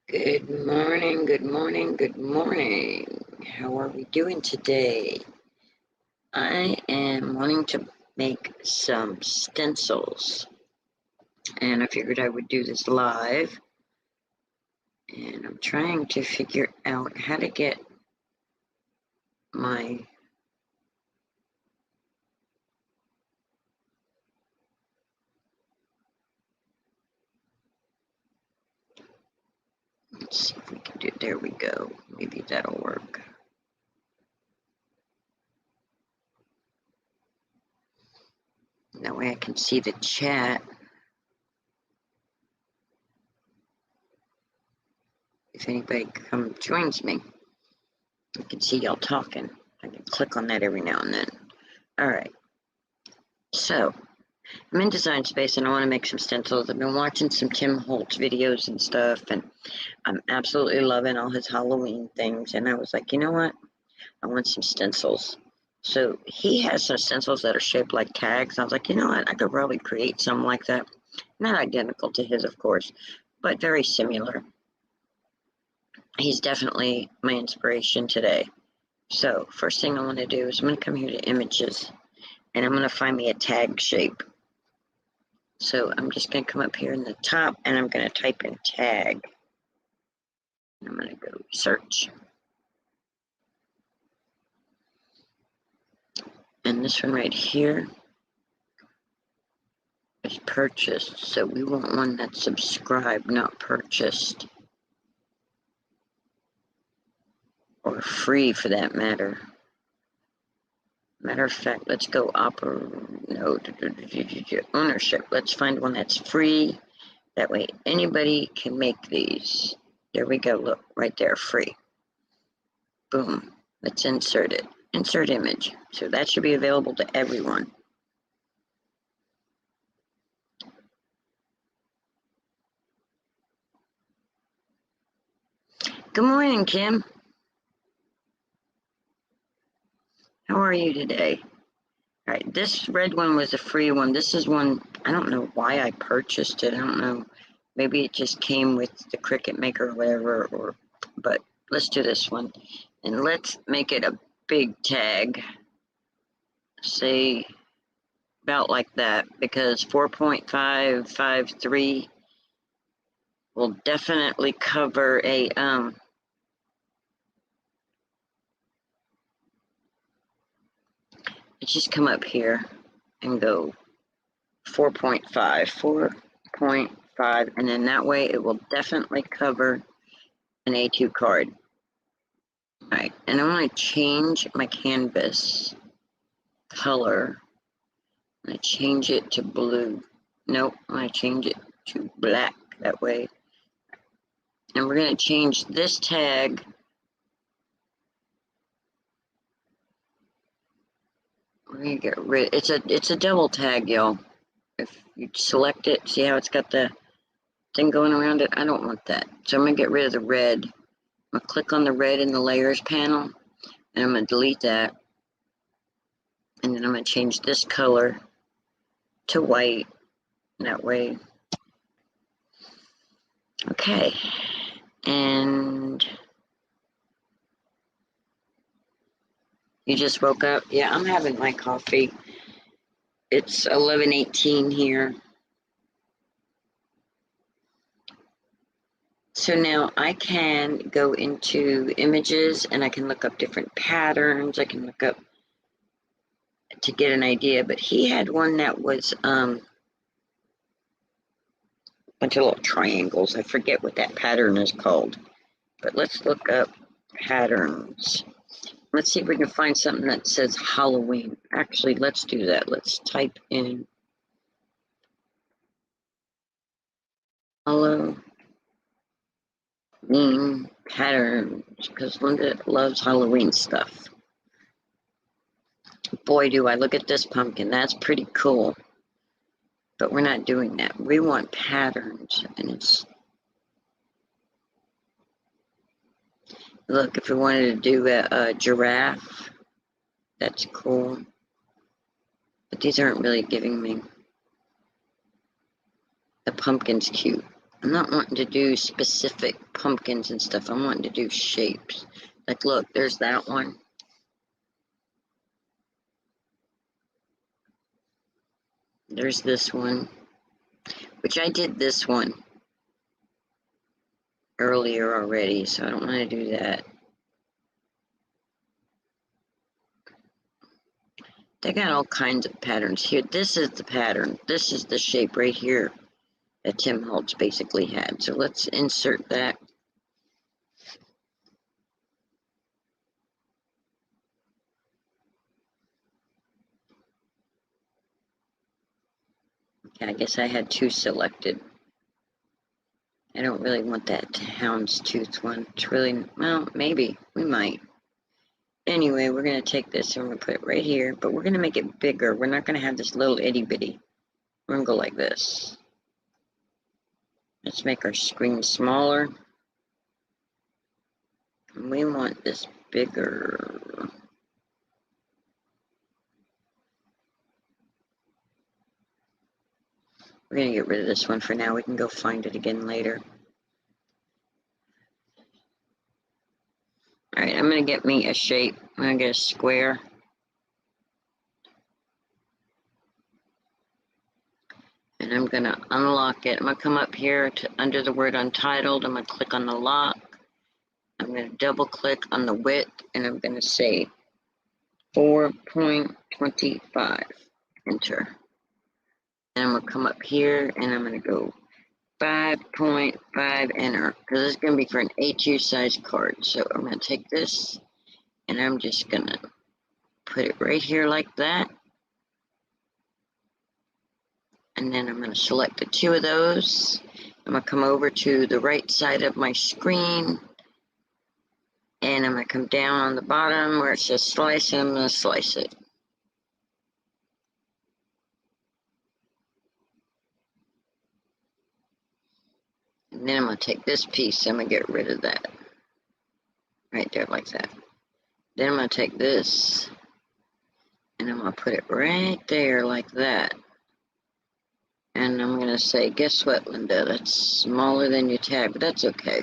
Good morning, good morning, good morning. How are we doing today? I am wanting to make some stencils, and I figured I would do this live. And I'm trying to figure out how to get my let's see if we can do it. There we go. Maybe that'll work. That way I can see the chat. If anybody joins me, I can see y'all talking. I can click on that every now and then. All right. So I'm in Design Space and I want to make some stencils. I've been watching some Tim Holtz videos and stuff, and I'm absolutely loving all his Halloween things. And I was like, you know what? I want some stencils. So he has some stencils that are shaped like tags. I was like, you know what? I could probably create some like that. Not identical to his, of course, but very similar. He's definitely my inspiration today. So first thing I want to do is I'm going to come here to Images, and I'm going to find me a tag shape. So I'm just going to come up here in the top and I'm going to type in tag. I'm going to go search. And this one right here is purchased. So we want one that's subscribed, not purchased. Or free for that matter. Matter of fact, let's go ownership. Let's find one that's free. That way anybody can make these. There we go. Look, right there, free. Boom. Let's insert it. Insert image. So that should be available to everyone. Good morning, Kim. How are you today? All right, this red one was a free one. This is one, I don't know why I purchased it. I don't know. Maybe it just came with the Cricut Maker or whatever, but let's do this one. And let's make it a big tag. Say about like that, because 4.553 will definitely cover a let's just come up here and go 4.5, and then that way it will definitely cover an A2 card. All right, and I want to change my canvas color. I'm going to change it to blue. Nope, I'm going to change it to black that way. And we're going to change this tag. We're going to get rid. It's a double tag, y'all. If you select it, see how it's got the thing going around it? I don't want that. So I'm going to get rid of the red. I'm going to click on the red in the layers panel, and I'm going to delete that. And then I'm going to change this color to white. That way. Okay. And you just woke up? Yeah, I'm having my coffee. It's 11:18 here. So now I can go into images and I can look up different patterns. I can look up to get an idea, but he had one that was a bunch of little triangles. I forget what that pattern is called, but let's look up patterns. Let's see if we can find something that says Halloween. Actually, let's do that. Let's type in Halloween patterns, because Linda loves Halloween stuff. Boy, do I look at this pumpkin. That's pretty cool. But we're not doing that. We want patterns. And it's... Look, if we wanted to do a giraffe, that's cool. But these aren't really giving me... The pumpkin's cute. I'm not wanting to do specific pumpkins and stuff. I'm wanting to do shapes. Like, look, there's that one. There's this one, which I did this one earlier already, so I don't want to do that. They got all kinds of patterns here. This is the pattern. This is the shape right here that Tim Holtz basically had. So let's insert that. Okay, I guess I had two selected. I don't really want that houndstooth one. It's really, well, maybe. We might. Anyway, we're going to take this and we're going to put it right here, but we're going to make it bigger. We're not going to have this little itty bitty. We're going to go like this. Let's make our screen smaller. And we want this bigger. We're going to get rid of this one for now. We can go find it again later. Alright, I'm going to get me a shape. I'm going to get a square. And I'm going to unlock it. I'm going to come up here to under the word untitled. I'm going to click on the lock. I'm going to double click on the width. And I'm going to say 4.25. Enter. And I'm going to come up here and I'm going to go 5.5, enter, because it's going to be for an A2 size card. So I'm going to take this and I'm just going to put it right here like that. And then I'm going to select the two of those. I'm going to come over to the right side of my screen. And I'm going to come down on the bottom where it says slice, and I'm going to slice it. And then I'm going to take this piece, I'm going to get rid of that. Right there like that. Then I'm going to take this, and I'm going to put it right there like that. And I'm going to say, guess what, Linda? That's smaller than your tag, but that's okay.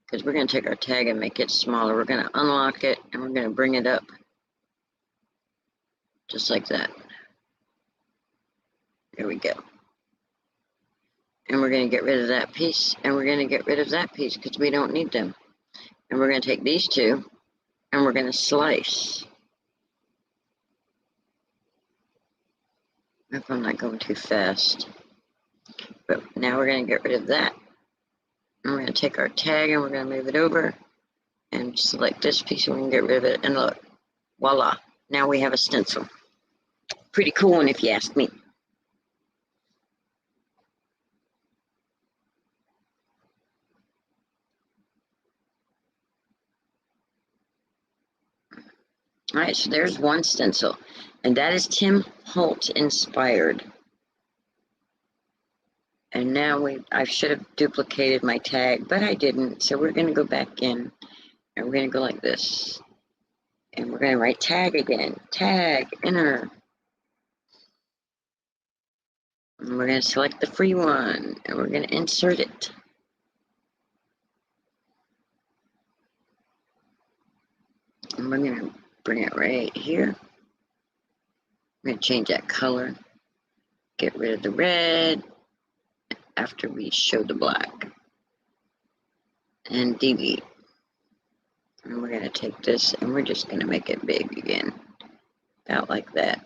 Because we're going to take our tag and make it smaller. We're going to unlock it, and we're going to bring it up. Just like that. There we go. And we're going to get rid of that piece, and we're going to get rid of that piece because we don't need them. And we're going to take these two, and we're going to slice. I hope I'm not going too fast. But now we're going to get rid of that. And we're going to take our tag, and we're going to move it over, and select this piece, and we can get rid of it. And look, voila. Now we have a stencil. Pretty cool one if you ask me. All right, so there's one stencil, and that is Tim Holtz inspired. And now I should have duplicated my tag, but I didn't. So we're going to go back in, and we're going to go like this. And we're going to write tag again. Tag, enter. And we're going to select the free one, and we're going to insert it. And we're going to bring it right here. We're going to change that color. Get rid of the red after we show the black. And delete. And we're going to take this and we're just going to make it big again. About like that.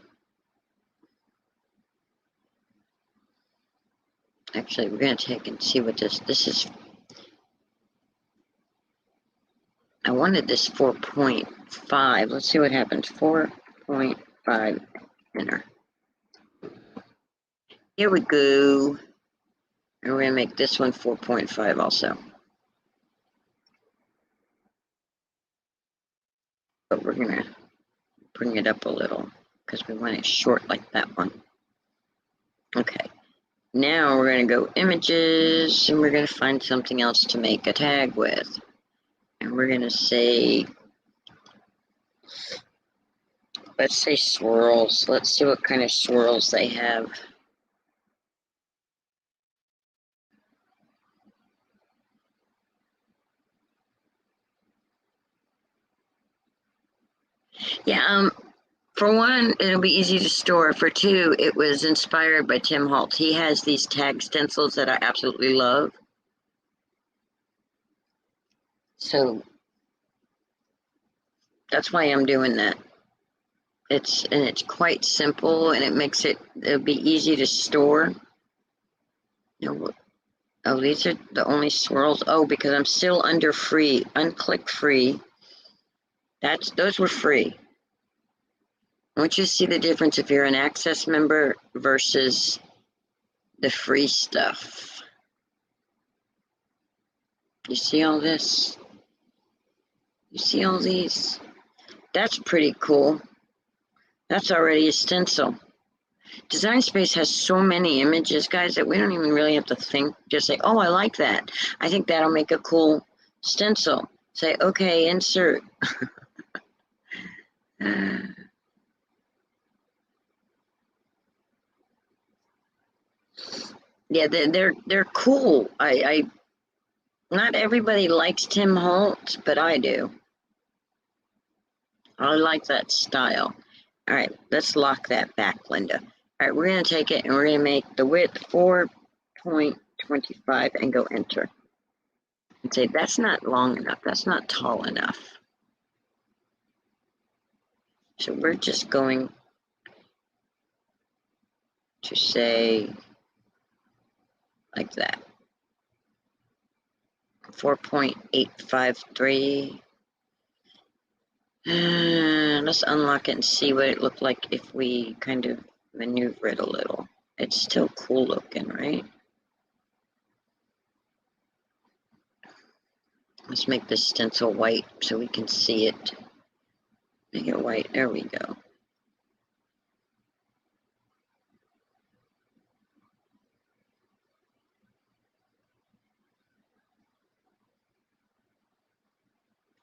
Actually, we're going to take and see what this is. I wanted this 4.5. Let's see what happens. 4.5, enter. Here we go. And we're going to make this one 4.5 also. But we're going to bring it up a little because we want it short like that one. Okay. Now we're going to go images and we're going to find something else to make a tag with. And we're going to say, let's say swirls. Let's see what kind of swirls they have. Yeah, for one, it'll be easy to store. For two, it was inspired by Tim Holtz. He has these tag stencils that I absolutely love. So that's why I'm doing that. It's quite simple, and it'll be easy to store. Oh, these are the only swirls. Oh, because I'm still under free, unclick free. Those were free. I want you to see the difference if you're an Access member versus the free stuff. You see all this? You see all these? That's pretty cool. That's already a stencil. Design Space has so many images, guys, that we don't even really have to think. Just say, oh, I like that. I think that'll make a cool stencil. Say, okay, insert. Yeah, they're cool. Not everybody likes Tim Holtz, but I do. I like that style. All right, let's lock that back, Linda. All right, we're going to take it and we're going to make the width 4.25 and go enter. And say, that's not long enough. That's not tall enough. So we're just going to say like that. 4.853. Let's unlock it and see what it looked like if we kind of maneuver it a little. It's still cool looking, right? Let's make this stencil white so we can see it. Make it white. There we go.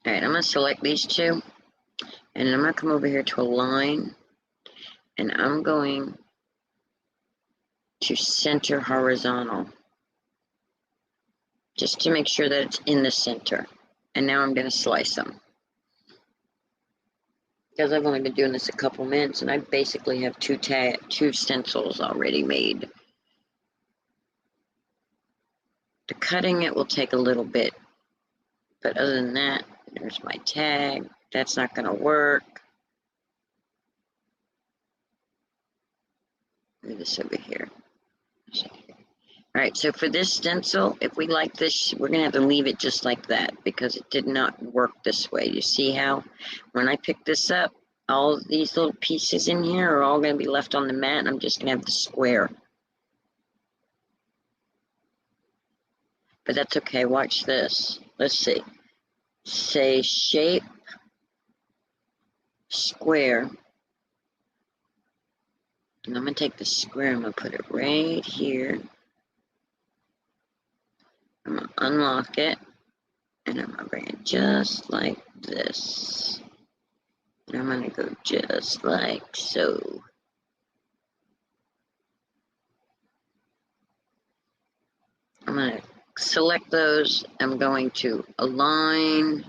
All right, I'm going to select these two. And I'm going to come over here to align. And I'm going to center horizontal. Just to make sure that it's in the center. And now I'm going to slice them. Because I've only been doing this a couple minutes, and I basically have two stencils already made. The cutting it will take a little bit. But other than that, there's my tag. That's not going to work. Move this over here. All right, so for this stencil, if we like this, we're going to have to leave it just like that because it did not work this way. You see how when I pick this up, all these little pieces in here are all going to be left on the mat, and I'm just going to have the square. But that's okay. Watch this. Let's see. Say shape, square. And I'm going to take the square, I'm going to put it right here. I'm going to unlock it, and I'm going to bring it just like this. And I'm going to go just like so. I'm going to select those. I'm going to align,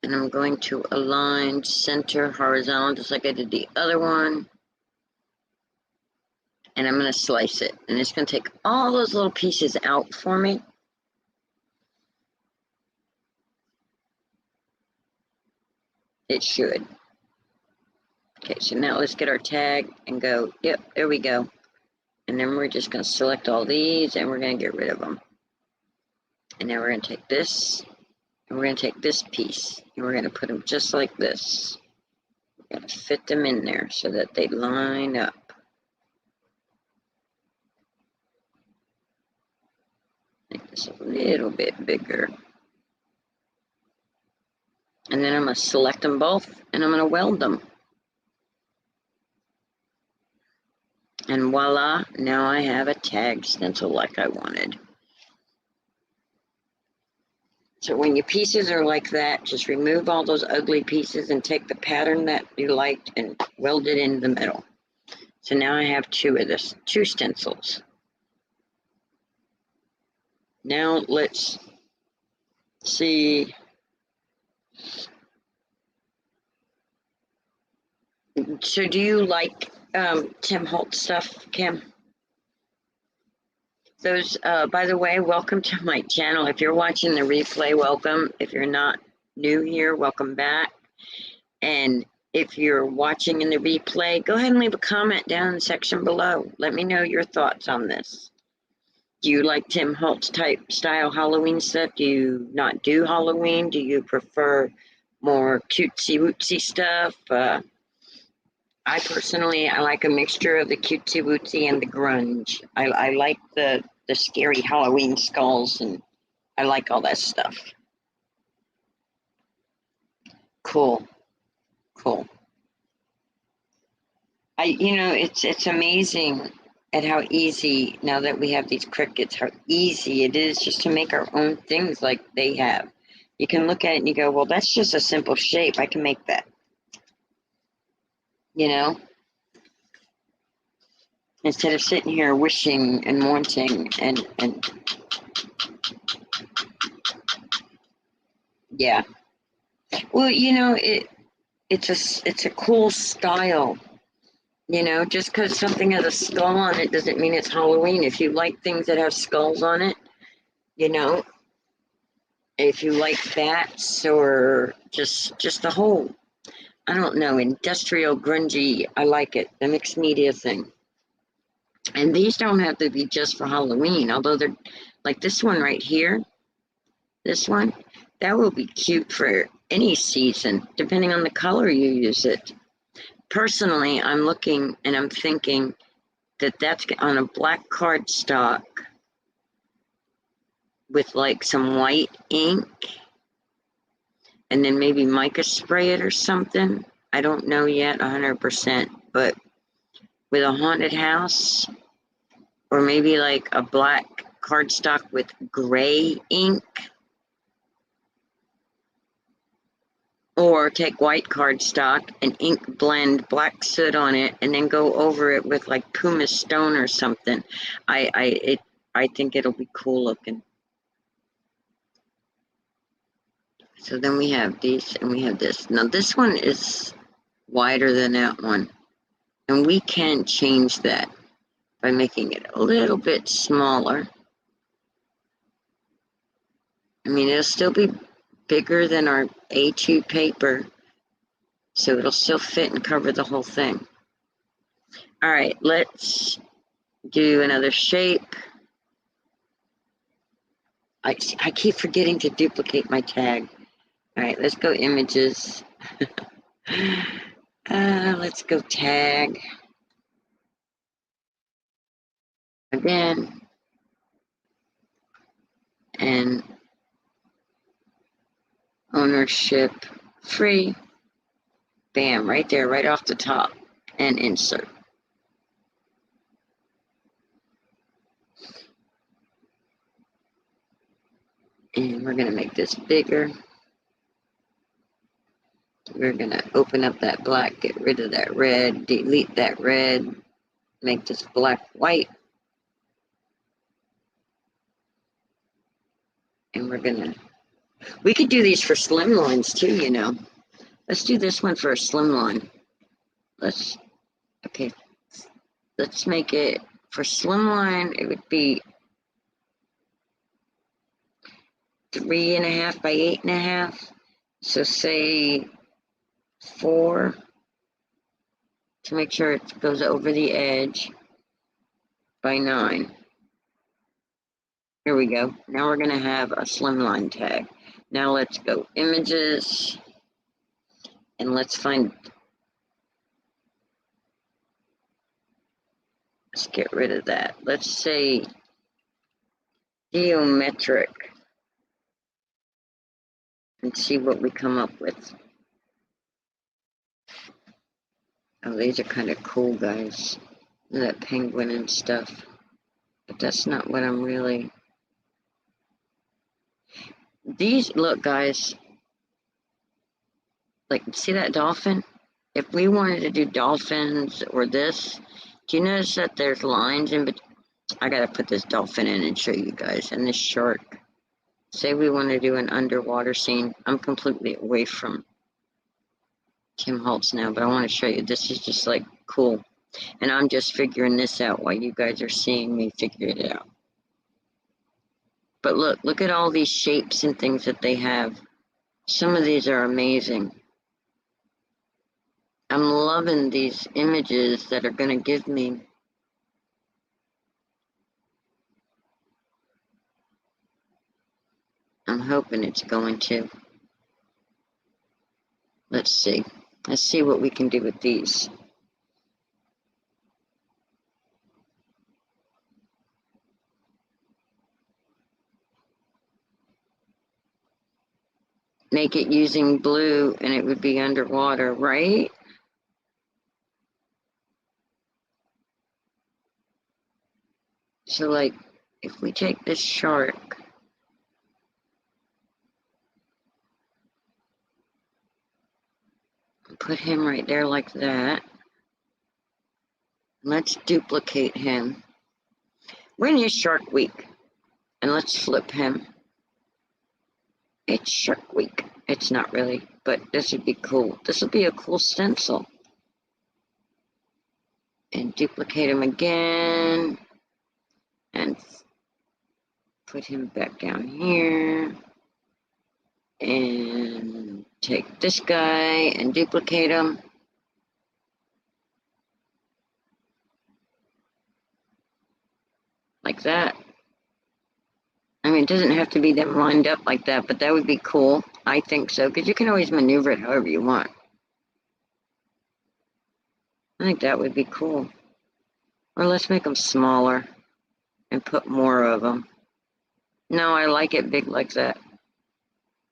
and I'm going to align center horizontal just like I did the other one. And I'm going to slice it. And it's going to take all those little pieces out for me. It should. Okay, so now let's get our tag and go, yep, there we go. And then we're just going to select all these and we're going to get rid of them. And now we're going to take this and we're going to take this piece and we're going to put them just like this. We're going to fit them in there so that they line up. Make this a little bit bigger. And then I'm going to select them both and I'm going to weld them. And voila, now I have a tag stencil like I wanted. So when your pieces are like that, just remove all those ugly pieces and take the pattern that you liked and weld it in the middle. So now I have two stencils. Now let's see. So do you like Tim Holtz stuff, Kim? Those, by the way, welcome to my channel. If you're watching the replay, welcome. If you're not new here, welcome back. And if you're watching in the replay, go ahead and leave a comment down in the section below. Let me know your thoughts on this. Do you like Tim Holtz type style Halloween stuff? Do you not do Halloween? Do you prefer more cutesy wootsy stuff? I personally, I like a mixture of the cutesy wootsy and the grunge. I like the scary Halloween skulls, and I like all that stuff. Cool. You know, it's amazing at how easy, now that we have these Cricuts, how easy it is just to make our own things like they have. You can look at it and you go, well, that's just a simple shape. I can make that. You know? Instead of sitting here wishing and wanting and yeah. Well, you know, it's a cool style. You know, just because something has a skull on it doesn't mean it's Halloween. If you like things that have skulls on it, you know, if you like bats or just the whole, I don't know, industrial grungy, I like it, the mixed media thing. And these don't have to be just for Halloween, although they're like this one right here, this one, that will be cute for any season, depending on the color you use it. Personally, I'm looking and I'm thinking that that's on a black cardstock with like some white ink and then maybe mica spray it or something. I don't know yet 100%, but with a haunted house or maybe like a black cardstock with gray ink, or take white cardstock and ink blend black soot on it and then go over it with like pumice stone or something. I think it'll be cool looking. So then we have these and we have this. Now this one is wider than that one, and we can change that by making it a little bit smaller. I mean, it'll still be bigger than our A2 paper, so it'll still fit and cover the whole thing. All right, let's do another shape. I keep forgetting to duplicate my tag. All right, let's go images. Let's go tag. Again. And ownership free. Bam, right there, right off the top. And insert. And we're going to make this bigger. We're going to open up that black, get rid of that red, delete that red, make this black white. And we're going to, we could do these for slimlines too, you know. Let's do this one for a slimline. Okay, let's make it for slimline. It would be 3.5 by 8.5. So say 4 to make sure it goes over the edge by 9. Here we go. Now we're going to have a slimline tag. Now let's go images and let's get rid of that. Let's say geometric and see what we come up with. Oh, these are kind of cool, guys. That penguin and stuff. But that's not what I'm really... These, look, guys. Like, see that dolphin? If we wanted to do dolphins or this, do you notice that there's lines in between? I gotta put this dolphin in and show you guys. And this shark. Say we want to do an underwater scene. I'm completely away from Tim Holtz now, but I want to show you. This is just like cool. And I'm just figuring this out while you guys are seeing me figure it out. But look at all these shapes and things that they have. Some of these are amazing. I'm loving these images that are going to give me. I'm hoping it's going to. Let's see. Let's see what we can do with these. Make it using blue and it would be underwater, right? So like, if we take this shark, put him right there like that. Let's duplicate him. When is Shark Week? And let's flip him. It's Shark Week. It's not really, but this would be cool. This would be a cool stencil. And duplicate him again. And put him back down here. And take this guy and duplicate him. Like that. I mean, it doesn't have to be them lined up like that, but that would be cool. I think so, because you can always maneuver it however you want. I think that would be cool. Or let's make them smaller and put more of them. No, I like it big like that.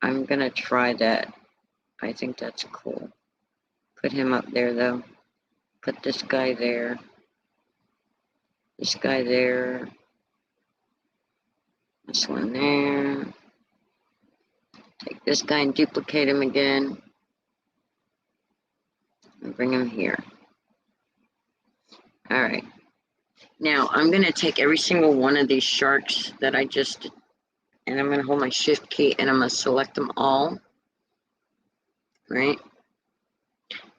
I'm going to try that. I think that's cool. Put him up there, though. Put this guy there. This guy there. This one there. Take this guy and duplicate him again. And bring him here. All right. Now, I'm going to take every single one of these sharks that I just, and I'm going to hold my shift key and I'm going to select them all. Right?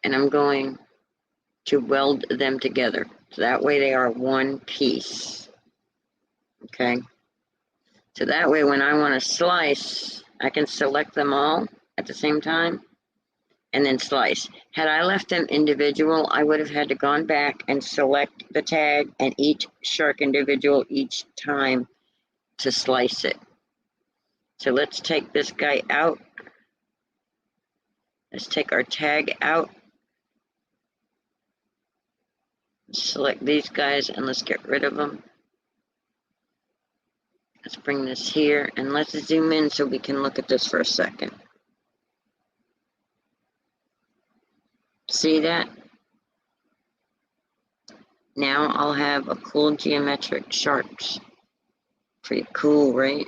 And I'm going to weld them together. So that way they are one piece. Okay? So that way when I want to slice, I can select them all at the same time and then slice. Had I left them individual, I would have had to gone back and select the tag and each shark individual each time to slice it. So let's take this guy out. Let's take our tag out. Select these guys and let's get rid of them. Let's bring this here and let's zoom in so we can look at this for a second. See that? Now I'll have a cool geometric sharks. Pretty cool, right?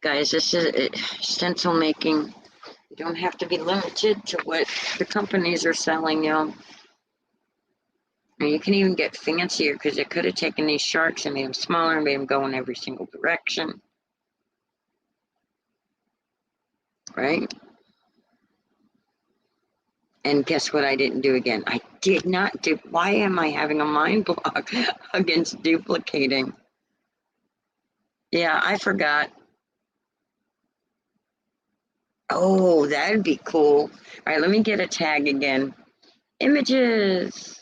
Guys, this is stencil making. You don't have to be limited to what the companies are selling, y'all. And you can even get fancier because it could have taken these sharks and made them smaller and made them go in every single direction. Right? And guess what I didn't do again? I did not do. Why am I having a mind block against duplicating? Yeah, I forgot. Oh, that'd be cool. All right, let me get a tag again. Images.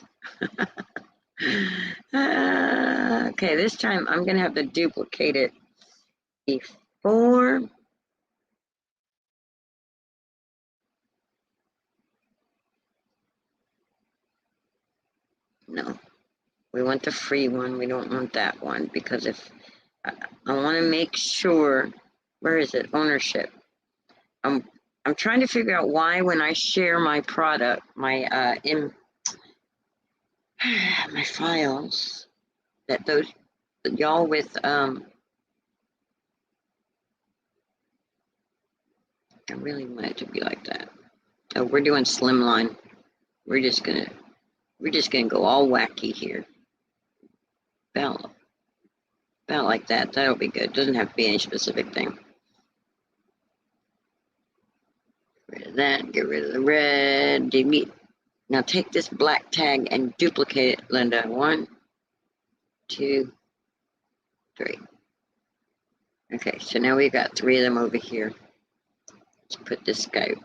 Okay, this time I'm going to have to duplicate it before. No, we want the free one. We don't want that one because if I want to make sure, where is it? Ownership. I'm trying to figure out why when I share my product, my my files, that those y'all with I really want it to be like that. Oh, we're doing slimline. We're just gonna go all wacky here. About like that. That'll be good. Doesn't have to be any specific thing. Get rid of of that, get rid of the red, delete. Now take this black tag and duplicate it, Linda. 1, 2, 3. Okay, so now we've got 3 of them over here. Let's put this guy,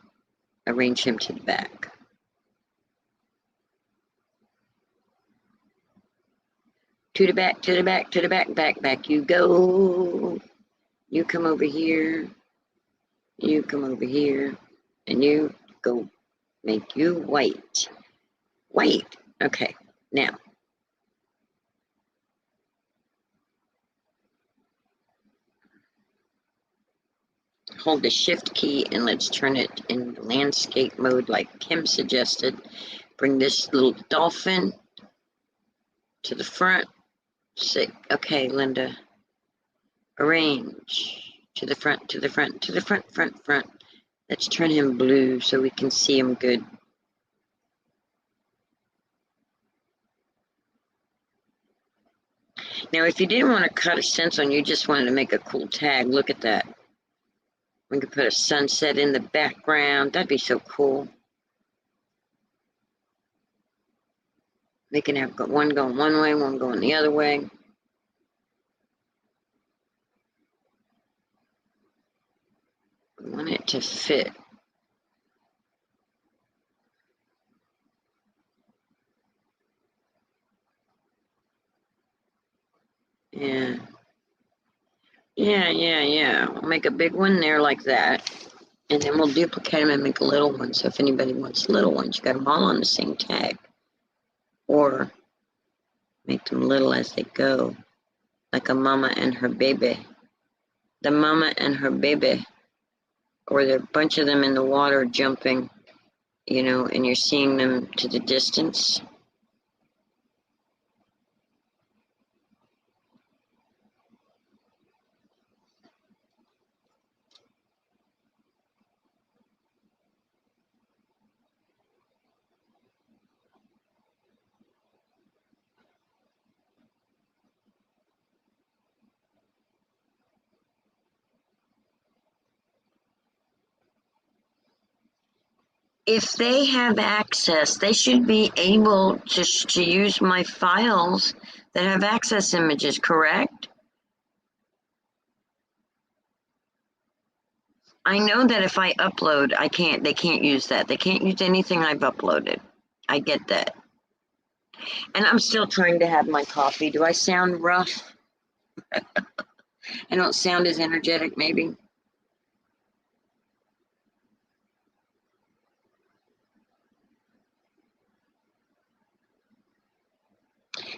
arrange him to the back. To the back, to the back, to the back, back you go. You come over here. You come over here. And you go make you white. White. Okay, now. Hold the shift key and let's turn it in landscape mode like Kim suggested. Bring this little dolphin to the front. Say, okay, Linda. Arrange to the front, to the front, to the front, front. Let's turn him blue so we can see him good. Now, if you didn't want to cut a stencil and you just wanted to make a cool tag, look at that. We could put a sunset in the background. That'd be so cool. They can have one going one way, one going the other way. We want it to fit. Yeah. We'll make a big one there like that. And then we'll duplicate them and make a little one. So if anybody wants little ones, you got them all on the same tag. Or make them little as they go. Like a mama and her baby. The mama and her baby. Or there are a bunch of them in the water jumping, you know, and you're seeing them to the distance. If they have access, they should be able to use my files that have access images, correct? I know that if I upload, they can't use that. They can't use anything I've uploaded. I get that. And I'm still trying to have my coffee. Do I sound rough? I don't sound as energetic, maybe.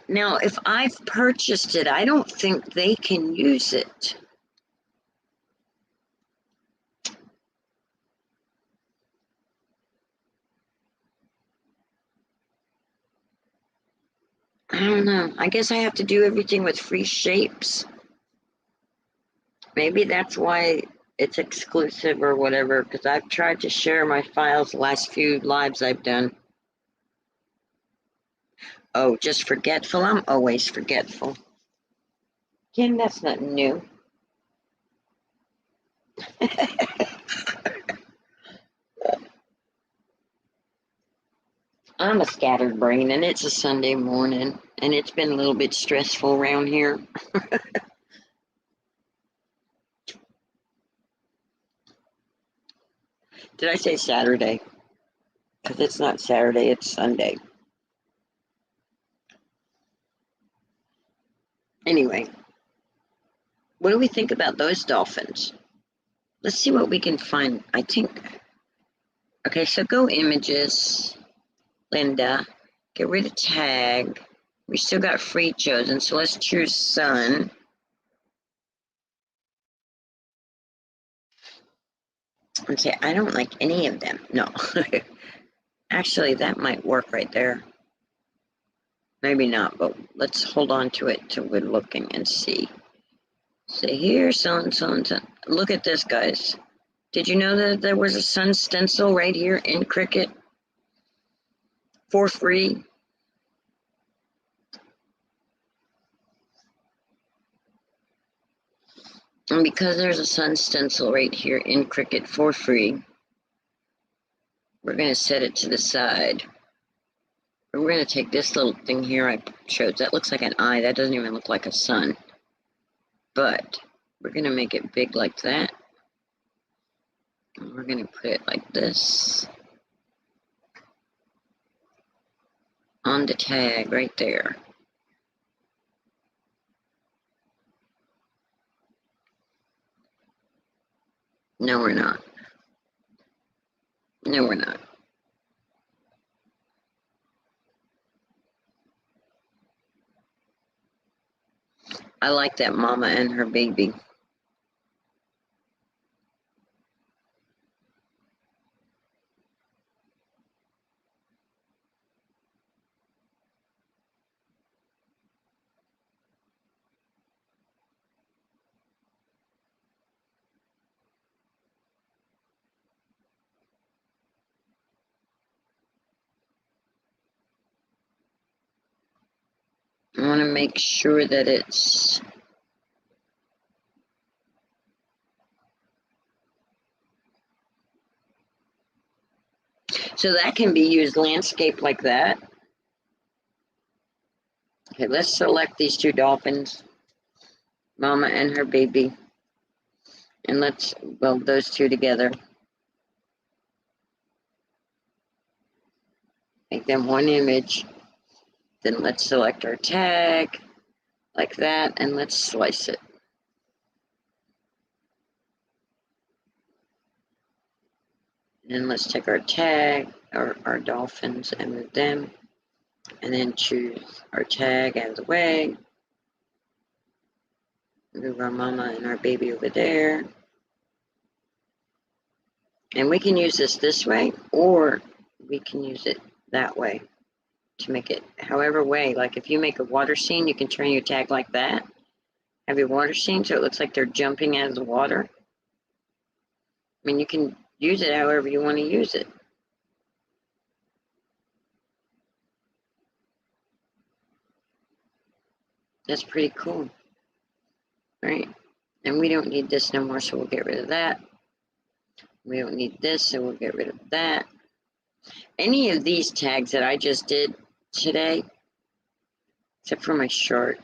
Now, if I've purchased it, I don't think they can use it. I don't know. I guess I have to do everything with free shapes. Maybe that's why it's exclusive or whatever, because I've tried to share my files the last few lives I've done. Oh, just forgetful? I'm always forgetful. Kim, that's not new. I'm a scattered brain, and it's a Sunday morning, and it's been a little bit stressful around here. Did I say Saturday? Because it's not Saturday, it's Sunday. Anyway, what do we think about those dolphins? Let's see what we can find. I think, okay, so go images, Linda, get rid of tag. We still got free chosen, so let's choose sun. And say, I don't like any of them. No. Actually, that might work right there. Maybe not, but let's hold on to it till we're looking and see. Say here, sun. Look at this, guys. Did you know that there was a sun stencil right here in Cricut for free? And because there's a sun stencil right here in Cricut for free, we're going to set it to the side. We're going to take this little thing here I showed. That looks like an eye. That doesn't even look like a sun. But we're going to make it big like that. And we're going to put it like this on the tag right there. No, we're not. No, we're not. I like that mama and her baby. I want to make sure that it's so that can be used landscape like that. Okay, let's select these two dolphins, mama and her baby, and let's weld those two together. Make them one image. Then let's select our tag like that, and let's slice it. And let's take our tag, our dolphins, and move them. And then choose our tag out of the way. Move our mama and our baby over there. And we can use this way, or we can use it that way to make it however way. Like if you make a water scene, you can turn your tag like that. Have your water scene so it looks like they're jumping out of the water. I mean, you can use it however you want to use it. That's pretty cool, right? And we don't need this no more, so we'll get rid of that. We don't need this, so we'll get rid of that. Any of these tags that I just did today, except for my shark,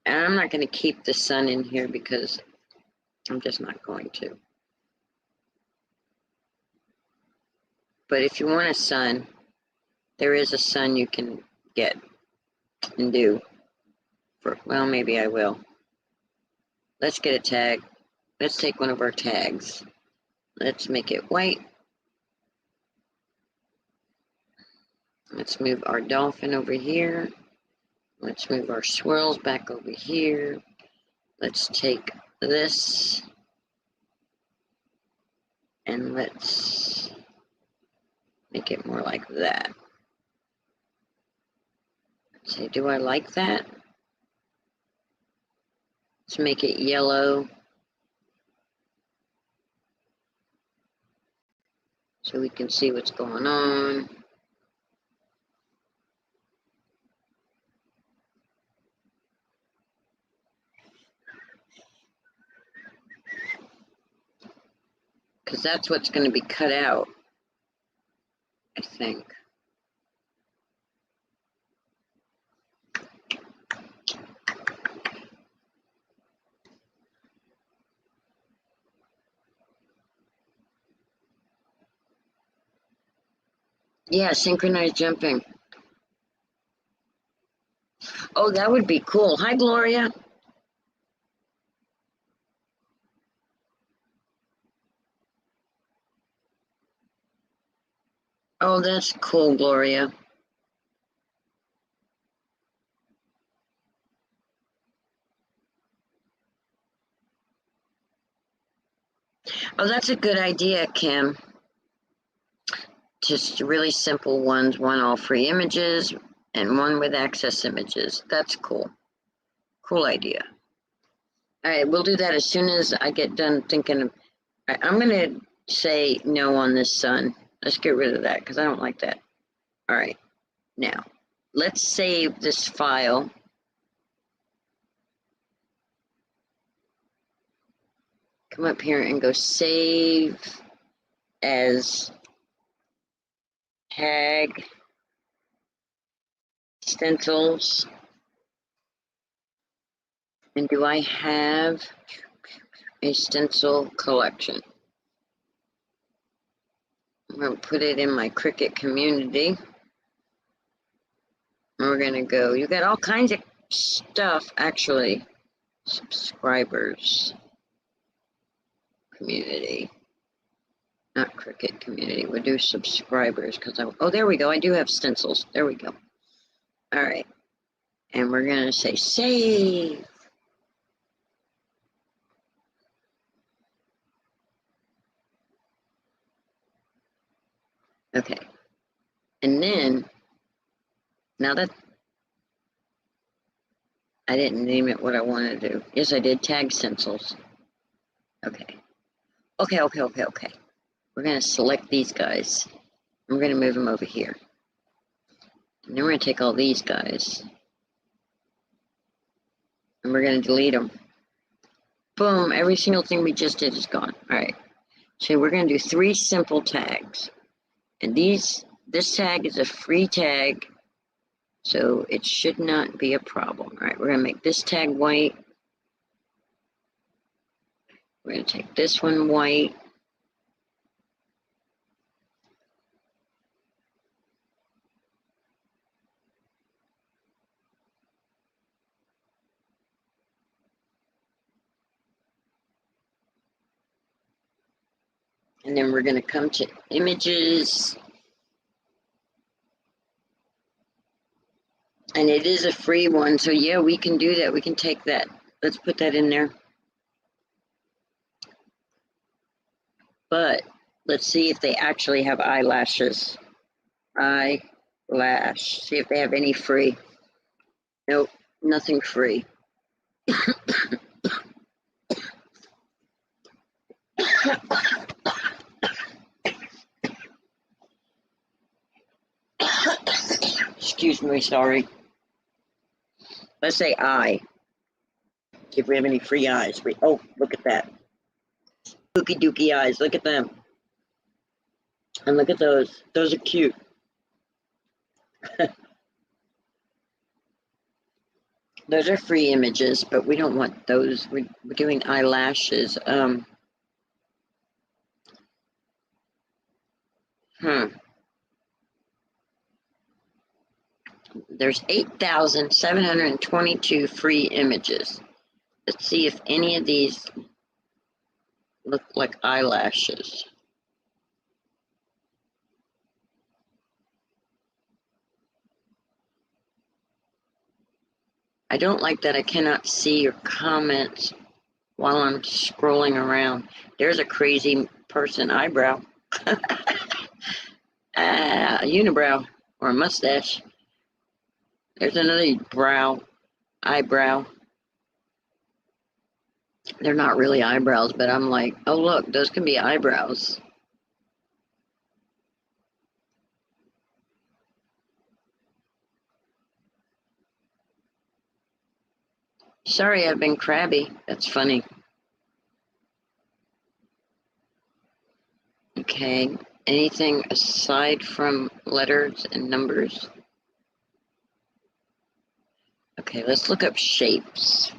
and I'm not going to keep the sun in here because I'm just not going to. But if you want a sun, there is a sun you can get and do. Well, maybe I will. Let's get a tag. Let's take one of our tags. Let's make it white. Let's move our dolphin over here. Let's move our swirls back over here. Let's take this and let's make it more like that. Let's say, do I like that? Let's make it yellow so we can see what's going on. Because that's what's going to be cut out, I think. Yeah, synchronized jumping. Oh, that would be cool. Hi, Gloria. Oh, that's cool, Gloria. Oh, that's a good idea, Kim. Just really simple ones, one all free images and one with access images. That's cool. Cool idea. All right, we'll do that as soon as I get done thinking of, I'm going to say no on this sun. Let's get rid of that because I don't like that. All right, now let's save this file. Come up here and go save as tag stencils. And do I have a stencil collection? I'm going to put it in my Cricut community. And we're going to go, you got all kinds of stuff, actually. Subscribers community. Not Cricut community. We'll do subscribers because oh, there we go. I do have stencils. There we go. All right. And we're going to say save. Okay. And then, now that I didn't name it what I wanted to do. Yes, I did. Tag stencils. Okay. Okay. We're going to select these guys. We're going to move them over here. And then we're going to take all these guys. And we're going to delete them. Boom. Every single thing we just did is gone. All right. So we're going to do 3 simple tags. And this tag is a free tag. So it should not be a problem. All right. We're going to make this tag white. We're going to take this one white. And then we're going to come to images. And it is a free one. So yeah, we can do that. We can take that. Let's put that in there. But let's see if they actually have eyelashes. Eyelash. See if they have any free. Nope, nothing free. Excuse me, sorry. Let's say eye. See if we have any free eyes. Oh, look at that. Dookie dookie eyes. Look at them. And look at those. Those are cute. Those are free images, but we don't want those. We're doing eyelashes. There's 8,722 free images. Let's see if any of these look like eyelashes. I don't like that I cannot see your comments while I'm scrolling around. There's a crazy person eyebrow. A unibrow or a mustache. There's another eyebrow. They're not really eyebrows, but I'm like, oh look, those can be eyebrows. Sorry, I've been crabby. That's funny. Okay, anything aside from letters and numbers? Okay, let's look up shapes.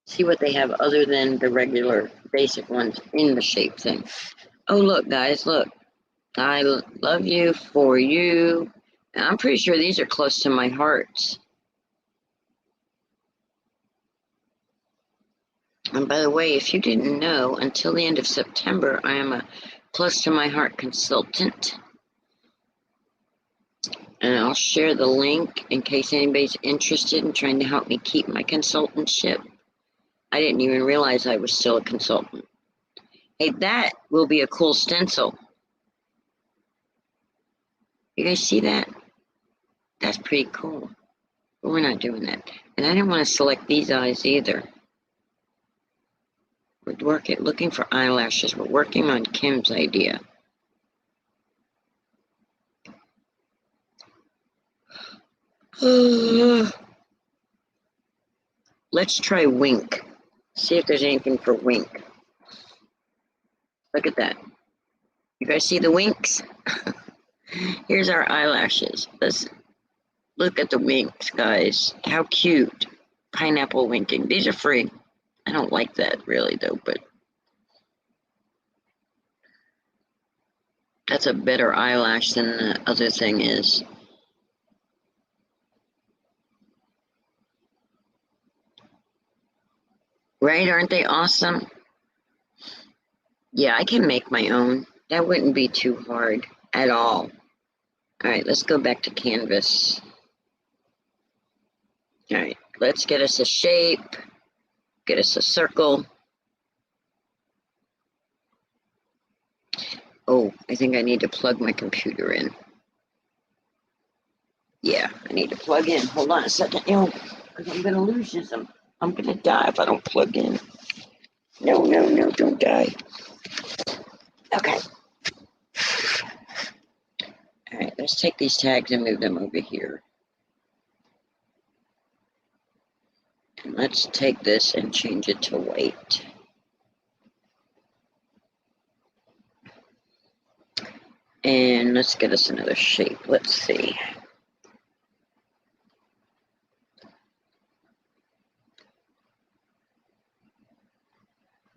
See what they have other than the regular basic ones in the shape thing. Oh, look, guys, look. I love you, for you. And I'm pretty sure these are close to my hearts. And by the way, if you didn't know, until the end of September, I am a Close to My Heart consultant. And I'll share the link in case anybody's interested in trying to help me keep my consultantship. I didn't even realize I was still a consultant. Hey, that will be a cool stencil. You guys see that? That's pretty cool. But we're not doing that. And I didn't want to select these eyes either. We're looking for eyelashes. We're working on Kim's idea. Let's try wink. See if there's anything for wink. Look at that. You guys see the winks? Here's our eyelashes. Let's look at the winks, guys. How cute. Pineapple winking. These are free. I don't like that really though, but that's a better eyelash than the other thing is. Right? Aren't they awesome? Yeah, I can make my own. That wouldn't be too hard at all. All right, let's go back to canvas. All right, let's get us a shape, get us a circle. Oh, I think I need to plug my computer in. Yeah, I need to plug in. Hold on a second, yo, because I'm gonna lose them. I'm gonna die if I don't plug in. No, no, no, don't die. Okay. All right, let's take these tags and move them over here. And let's take this and change it to white. And let's get us another shape. Let's see.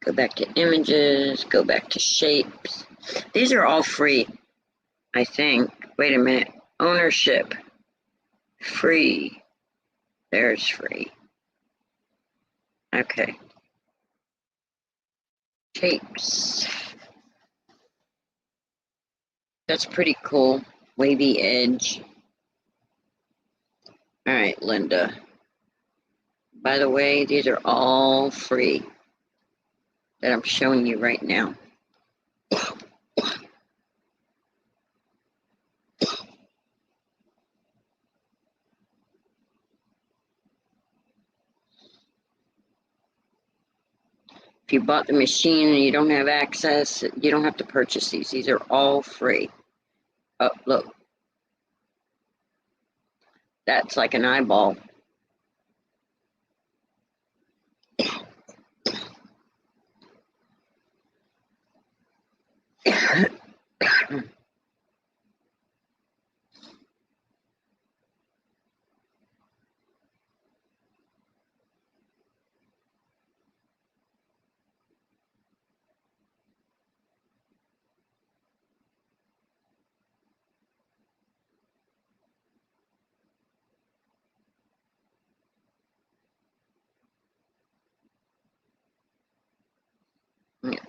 Go back to images, go back to shapes. These are all free, I think. Wait a minute. Ownership. Free. There's free. Okay. Shapes. That's pretty cool. Wavy edge. All right, Linda. By the way, these are all free that I'm showing you right now. If you bought the machine and you don't have access, you don't have to purchase these. These are all free. Oh, look. That's like an eyeball.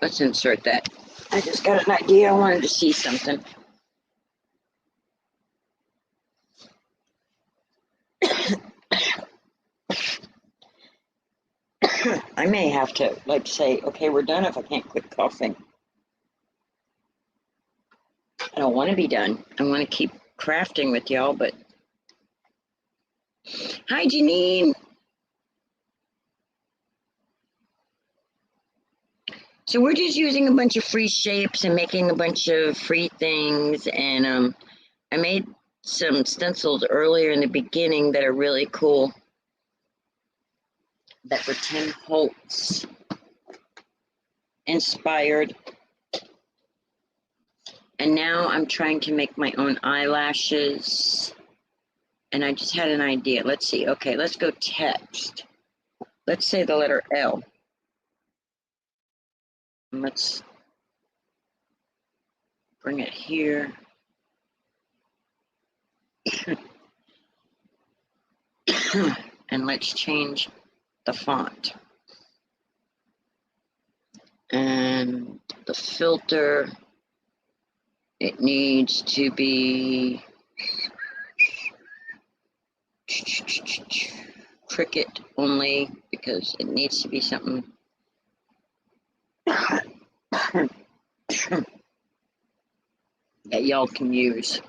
Let's insert that. I just got an idea. I wanted to see something. I may have to like say, okay, we're done if I can't quit coughing. I don't want to be done. I want to keep crafting with y'all, but hi, Janine. So we're just using a bunch of free shapes and making a bunch of free things. And I made some stencils earlier in the beginning that are really cool. That were Tim Holtz inspired. And now I'm trying to make my own eyelashes. And I just had an idea. Let's see. Okay, let's go text. Let's say the letter L. Let's bring it here. And let's change the font. And the filter, it needs to be Cricut only because it needs to be something that y'all can use.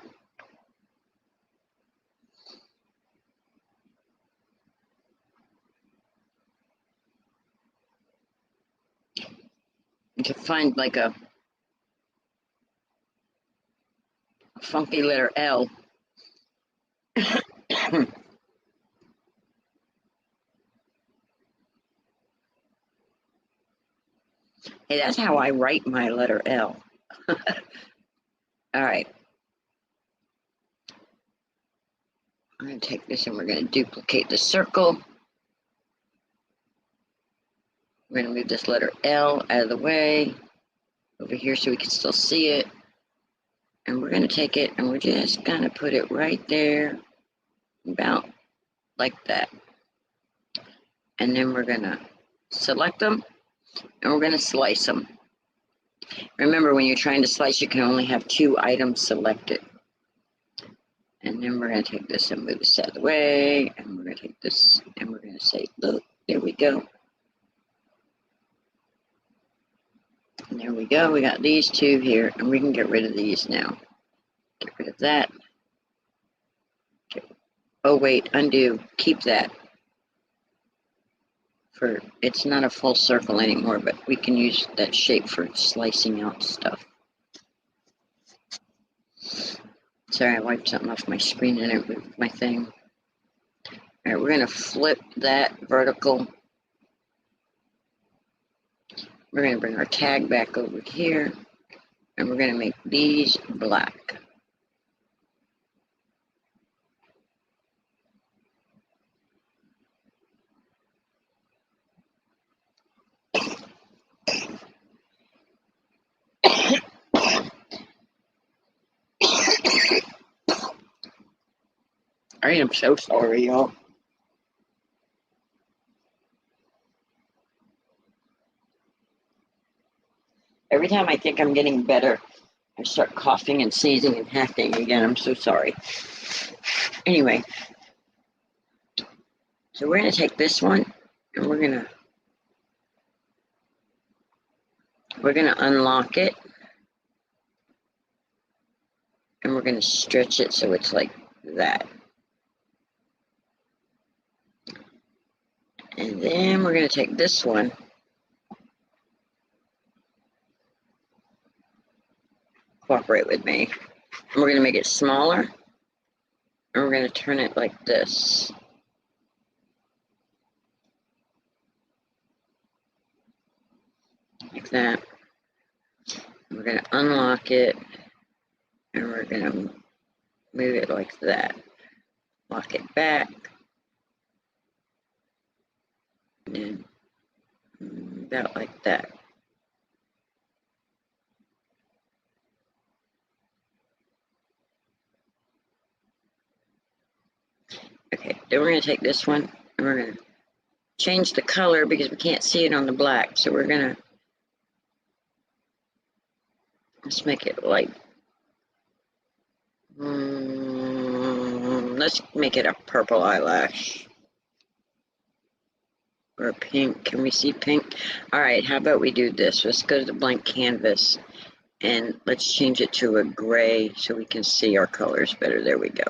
You can find like a funky letter L. Hey, that's how I write my letter L. All right. I'm going to take this and we're going to duplicate the circle. We're going to move this letter L out of the way over here so we can still see it. And we're going to take it and we're just going to put it right there, about like that. And then we're going to select them and we're going to slice them. Remember, when you're trying to slice, you can only have 2 items selected. And then we're going to take this and move this out of the way. And we're going to take this and we're going to say, look, there we go. And there we go. We got these 2 here. And we can get rid of these now. Get rid of that. Oh, wait, undo. Keep that. It's not a full circle anymore, but we can use that shape for slicing out stuff. Sorry, I wiped something off my screen and it moved my thing. All right, we're going to flip that vertical. We're going to bring our tag back over here, and we're going to make these black. I am so sorry, y'all. Every time I think I'm getting better, I start coughing and sneezing and hacking again. I'm so sorry. Anyway, so we're going to take this one and we're going to unlock it, and we're going to stretch it so it's like that. And then we're going to take this one, cooperate with me, and we're going to make it smaller, and we're going to turn it like this. Like that. We're going to unlock it, and we're going to move it like that. Lock it back. And then about like that. Okay, then we're going to take this one and we're going to change the color because we can't see it on the black. So we're going to let's make it like, let's make it a purple eyelash. Or pink. Can we see pink? All right, how about we do this? Let's go to the blank canvas and let's change it to a gray so we can see our colors better. There we go.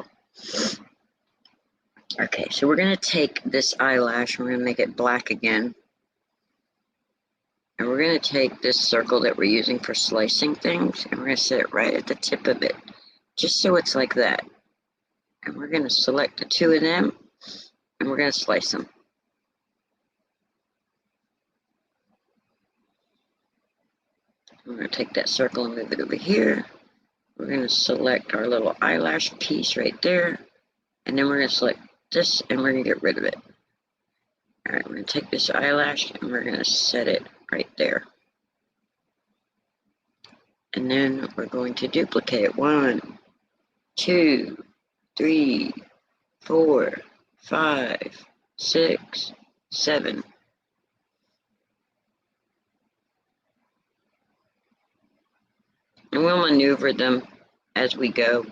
Okay, so we're going to take this eyelash, we're going to make it black again. And we're going to take this circle that we're using for slicing things, and we're going to set it right at the tip of it, just so it's like that. And we're going to select the 2 of them, and we're going to slice them. We're going to take that circle and move it over here. We're going to select our little eyelash piece right there, and then we're going to select this, and we're going to get rid of it. All right, we're going to take this eyelash, and we're going to set it right there. And then we're going to duplicate 1, 2, 3, 4, 5, 6, 7. And we'll maneuver them as we go.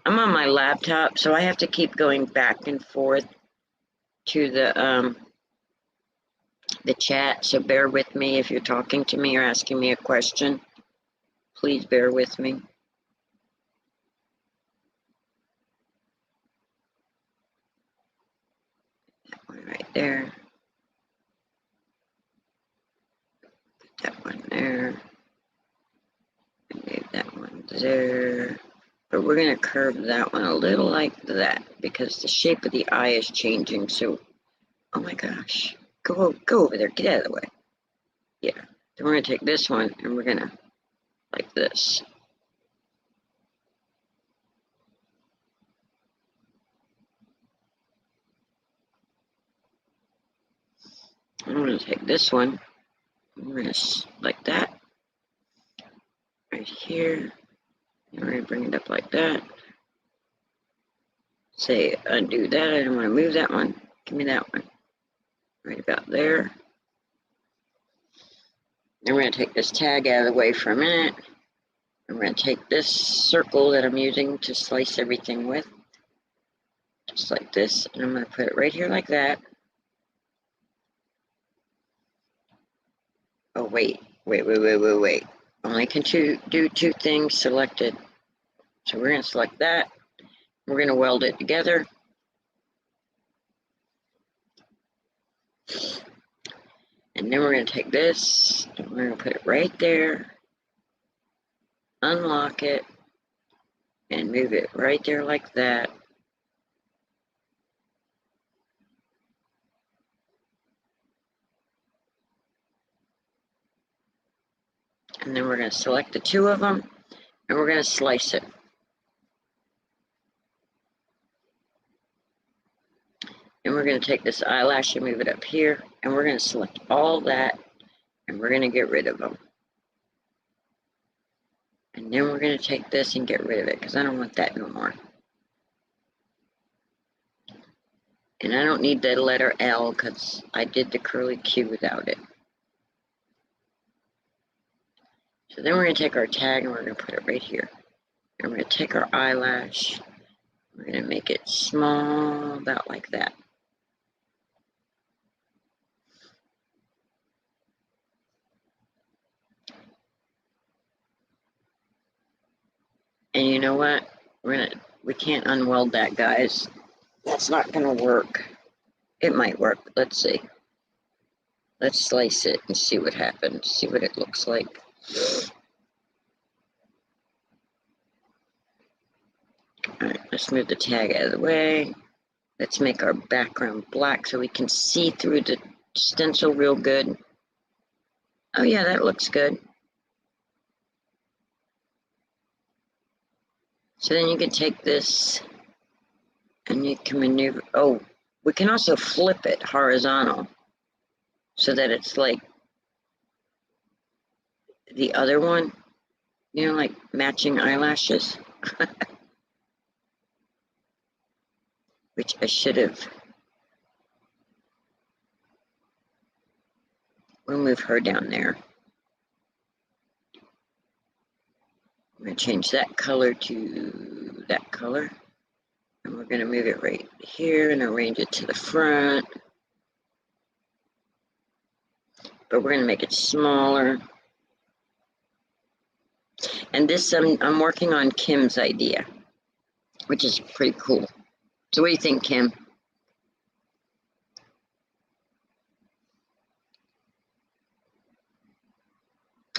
I'm on my laptop, so I have to keep going back and forth to the chat, so bear with me if you're talking to me or asking me a question. Please bear with me. That one right there. Put that one there. And move that one there. we're going to curve that one a little like that because the shape of the eye is changing. So, oh my gosh, go over there, get out of the way. Yeah, then we're going to take this one and we're going to, like this. I'm going to take this one, and we're going to, like that, right here, and we're going to bring it up like that. Say, undo that, I don't want to move that one, give me that one, right about there. Then we're going to take this tag out of the way for a minute. I'm going to take this circle that I'm using to slice everything with, just like this, and I'm going to put it right here like that. Oh, wait. Only can do two things selected. So we're going to select that. We're going to weld it together. And then we're going to take this, and we're going to put it right there, unlock it, and move it right there like that. And then we're going to select the two of them, and we're going to slice it. And we're going to take this eyelash and move it up here, and we're going to select all that, and we're going to get rid of them. And then we're going to take this and get rid of it, because I don't want that no more. And I don't need the letter L, because I did the curly Q without it. So then we're going to take our tag, and we're going to put it right here. And we're going to take our eyelash, we're going to make it small, about like that. And you know what? We can't unweld that, guys. That's not gonna work. It might work. Let's see. Let's slice it and see what happens. See what it looks like. Alright, let's move the tag out of the way. Let's make our background black so we can see through the stencil real good. Oh yeah, that looks good. So then you can take this and you can maneuver. Oh, we can also flip it horizontal so that it's like the other one, you know, like matching eyelashes. Which I should have. We'll move her down there. I'm going to change that color to that color. And we're going to move it right here and arrange it to the front. But we're going to make it smaller. And this, I'm working on Kim's idea, which is pretty cool. So what do you think, Kim?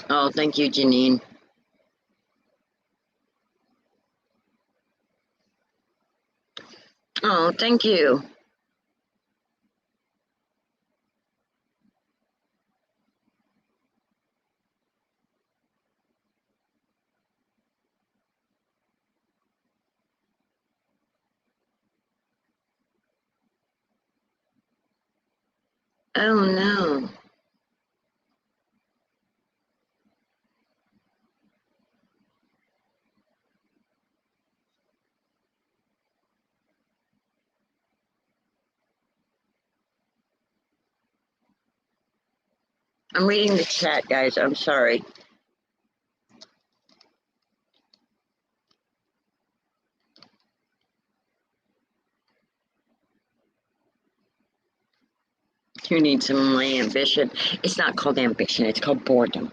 Oh, thank you, Janine. Oh, thank you. Oh, no. I'm reading the chat, guys. I'm sorry. You need some of my ambition. It's not called ambition. It's called boredom.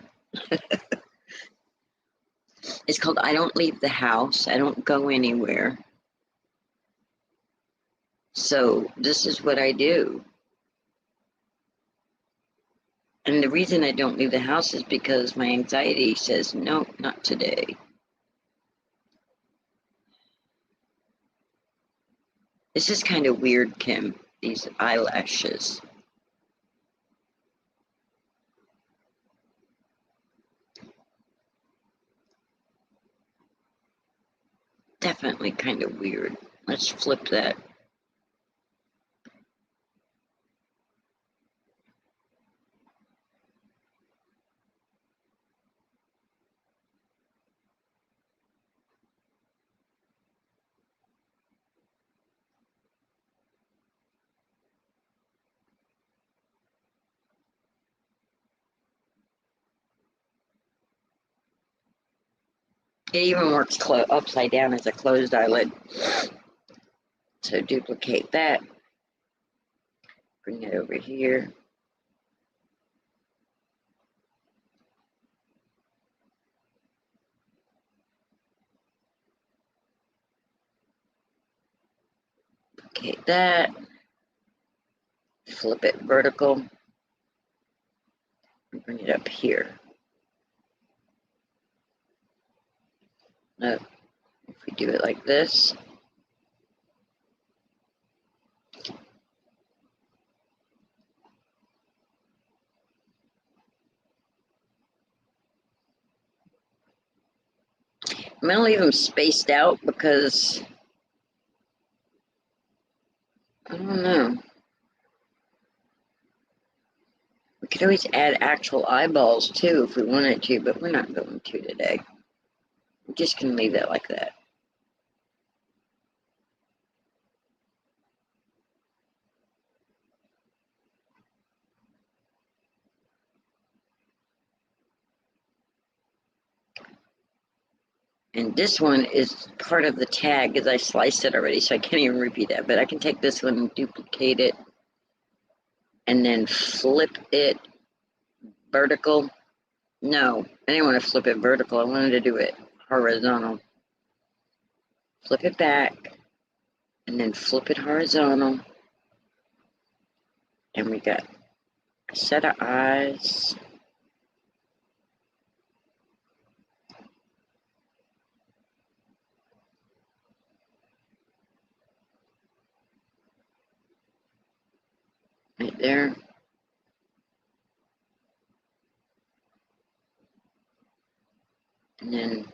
It's called I don't leave the house. I don't go anywhere. So this is what I do. And the reason I don't leave the house is because my anxiety says, no, not today. This is kind of weird, Kim, these eyelashes. Definitely kind of weird. Let's flip that. It even works upside down as a closed eyelid. So duplicate that. Bring it over here. Duplicate that. Flip it vertical. And bring it up here. Now, if we do it like this, I'm going to leave them spaced out because, I don't know. We could always add actual eyeballs too if we wanted to, but we're not going to today. We're just going to leave that like that. And this one is part of the tag because I sliced it already, so I can't even repeat that. But I can take this one and duplicate it and then flip it vertical. No, I didn't want to flip it vertical. I wanted to do it horizontal. Flip it back and then flip it horizontal. And we got a set of eyes. Right there. And then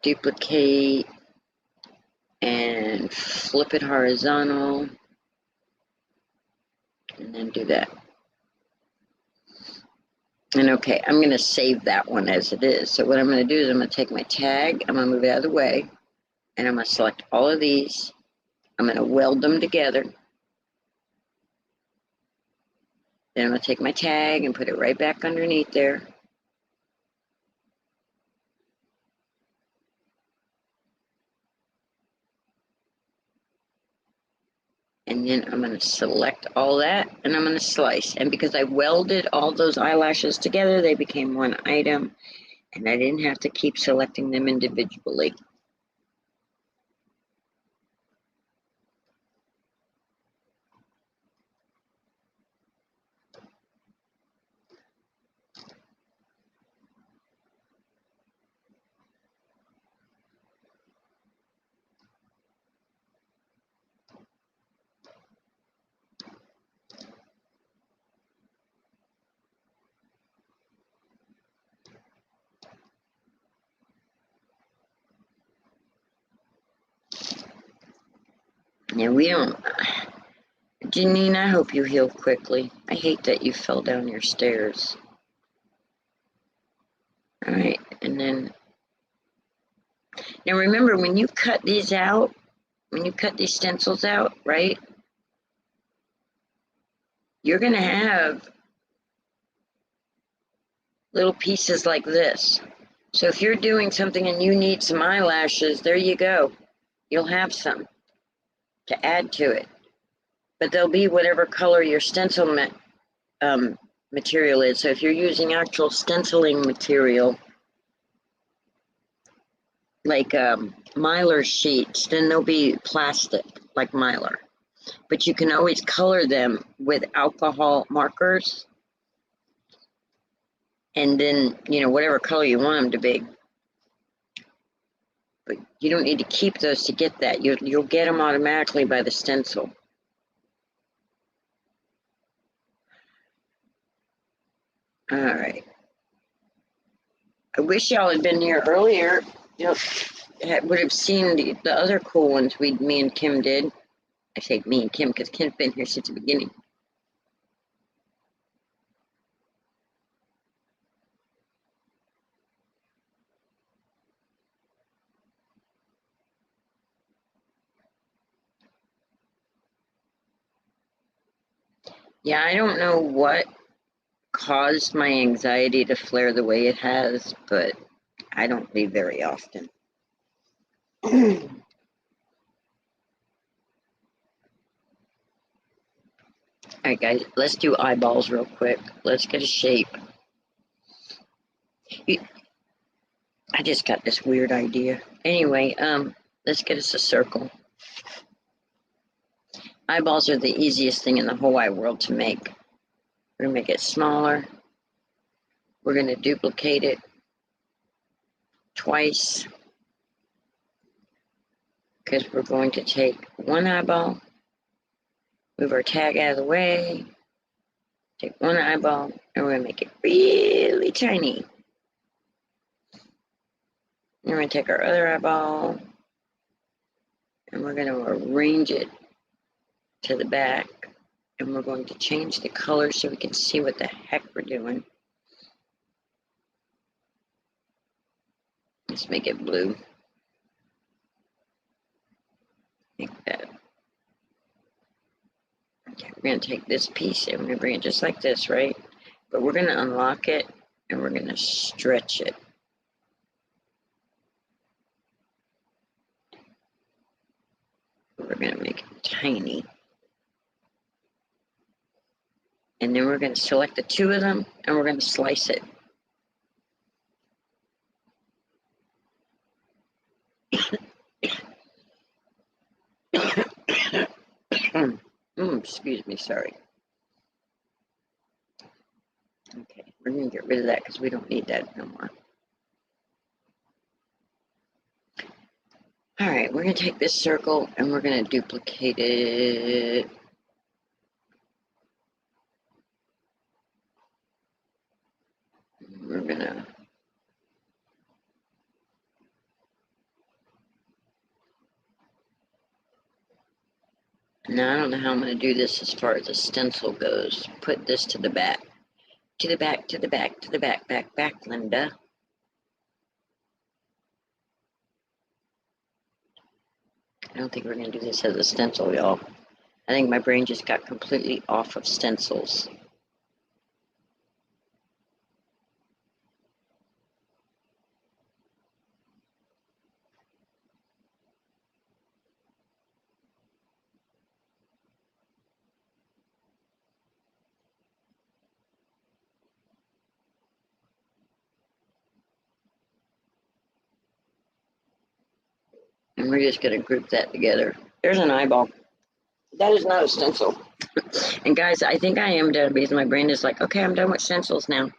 duplicate and flip it horizontal. And then do that. And okay, I'm going to save that one as it is. So what I'm going to do is I'm going to take my tag, I'm going to move it out of the way, and I'm going to select all of these. I'm going to weld them together. Then I'm going to take my tag and put it right back underneath there. And then I'm going to select all that and I'm going to slice. And because I welded all those eyelashes together, they became one item. And I didn't have to keep selecting them individually. Now we don't, Janine, I hope you heal quickly. I hate that you fell down your stairs. All right, and then, now remember when you cut these out, when you cut these stencils out, right, you're gonna have little pieces like this. So if you're doing something and you need some eyelashes, there you go. You'll have some to add to it. But they'll be whatever color your stencil material is. So if you're using actual stenciling material, like Mylar sheets, then they'll be plastic, like Mylar. But you can always color them with alcohol markers. And then, you know, whatever color you want them to be. But you don't need to keep those to get that. You'll get them automatically by the stencil. All right. I wish y'all had been here earlier. You know, would have seen the other cool ones me and Kim did. I say me and Kim because Kim's been here since the beginning. Yeah, I don't know what caused my anxiety to flare the way it has, but I don't leave very often. All right, guys, let's do eyeballs real quick. Let's get a shape. I just got this weird idea. Anyway, let's get us a circle. Eyeballs are the easiest thing in the whole wide world to make. We're gonna make it smaller. We're gonna duplicate it twice because we're going to take one eyeball, move our tag out of the way, take one eyeball, and we're gonna make it really tiny. And we're gonna take our other eyeball, and we're gonna arrange it to the back, and we're going to change the color so we can see what the heck we're doing. Let's make it blue. Like that. Okay, we're gonna take this piece and we're gonna bring it just like this, right? But we're gonna unlock it and we're gonna stretch it. We're gonna make it tiny. And then we're gonna select the two of them and we're gonna slice it. Excuse me, sorry. Okay, we're gonna get rid of that because we don't need that no more. All right, we're gonna take this circle and we're gonna duplicate it. We're gonna now I don't know how I'm gonna do this as far as the stencil goes. Put this to the back. To the back, to the back, to the back, back, Linda. I don't think we're gonna do this as a stencil, y'all. I think my brain just got completely off of stencils. And we're just gonna group that together. There's an eyeball. That is not a stencil. And guys, I think I am done because my brain is like, okay, I'm done with stencils now.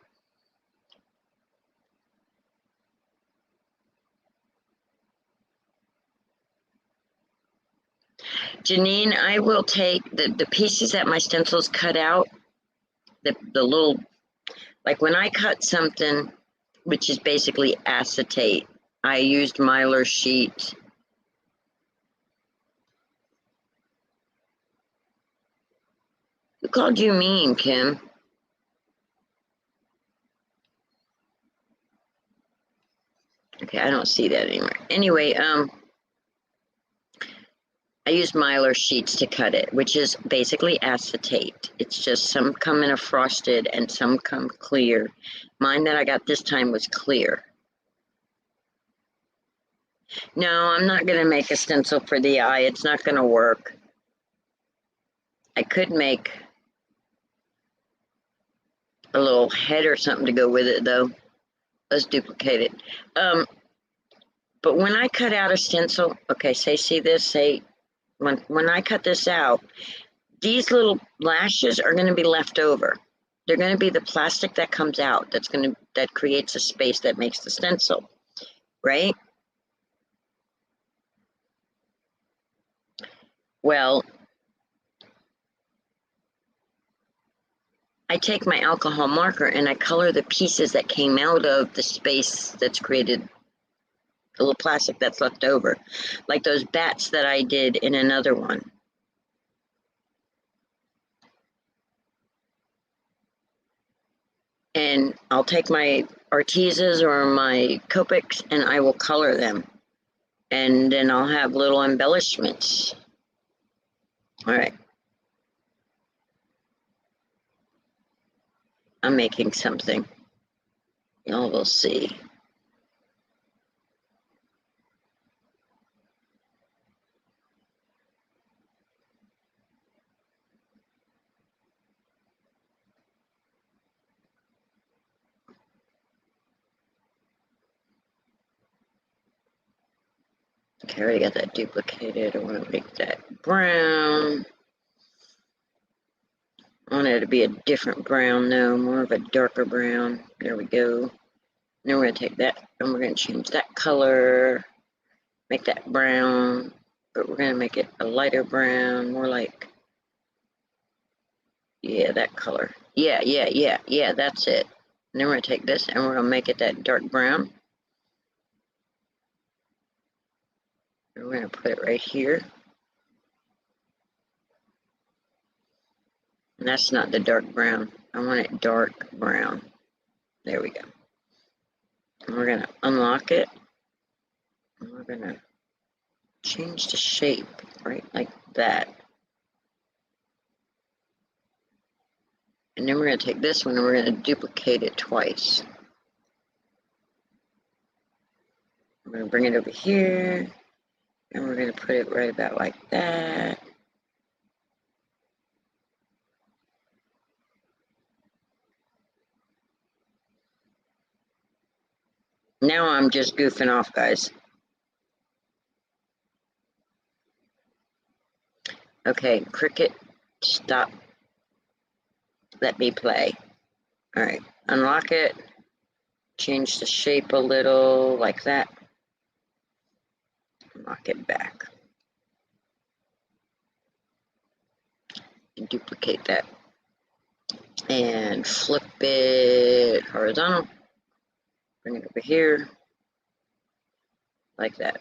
Janine, I will take the pieces that my stencils cut out, the little, like when I cut something, which is basically acetate, I used Mylar sheet. Who called you mean, Kim? Okay, I don't see that anymore. Anyway, I use Mylar sheets to cut it, which is basically acetate. It's just some come in a frosted and some come clear. Mine that I got this time was clear. No, I'm not gonna make a stencil for the eye. It's not gonna work. I could make a little head or something to go with it though. Let's duplicate it. But when I cut out a stencil, okay, see this, when I cut this out, these little lashes are gonna be left over. They're gonna be the plastic that comes out that's gonna that creates a space that makes the stencil, right? Well, I take my alcohol marker and I color the pieces that came out of the space that's created, the little plastic that's left over, like those bats that I did in another one. And I'll take my Arteses or my Copics and I will color them. And then I'll have little embellishments. All right. I'm making something. Y'all will see. Okay, I already got that duplicated. I want to make that brown. I want it to be a different brown though, more of a darker brown. There we go. And then we're going to take that and we're going to change that color, make that brown, but we're going to make it a lighter brown, more like, yeah, that color. Yeah, that's it. And then we're going to take this and we're going to make it that dark brown. And we're going to put it right here. And that's not the dark brown. I want it dark brown. There we go. And we're going to unlock it. And we're going to change the shape, right, like that. And then we're going to take this one and we're going to duplicate it twice. We're going to bring it over here. And we're going to put it right about like that. Now I'm just goofing off, guys. Okay, Cricut, stop. Let me play. All right, unlock it. Change the shape a little, like that. Unlock it back. And duplicate that. And flip it horizontal. Bring it over here. Like that.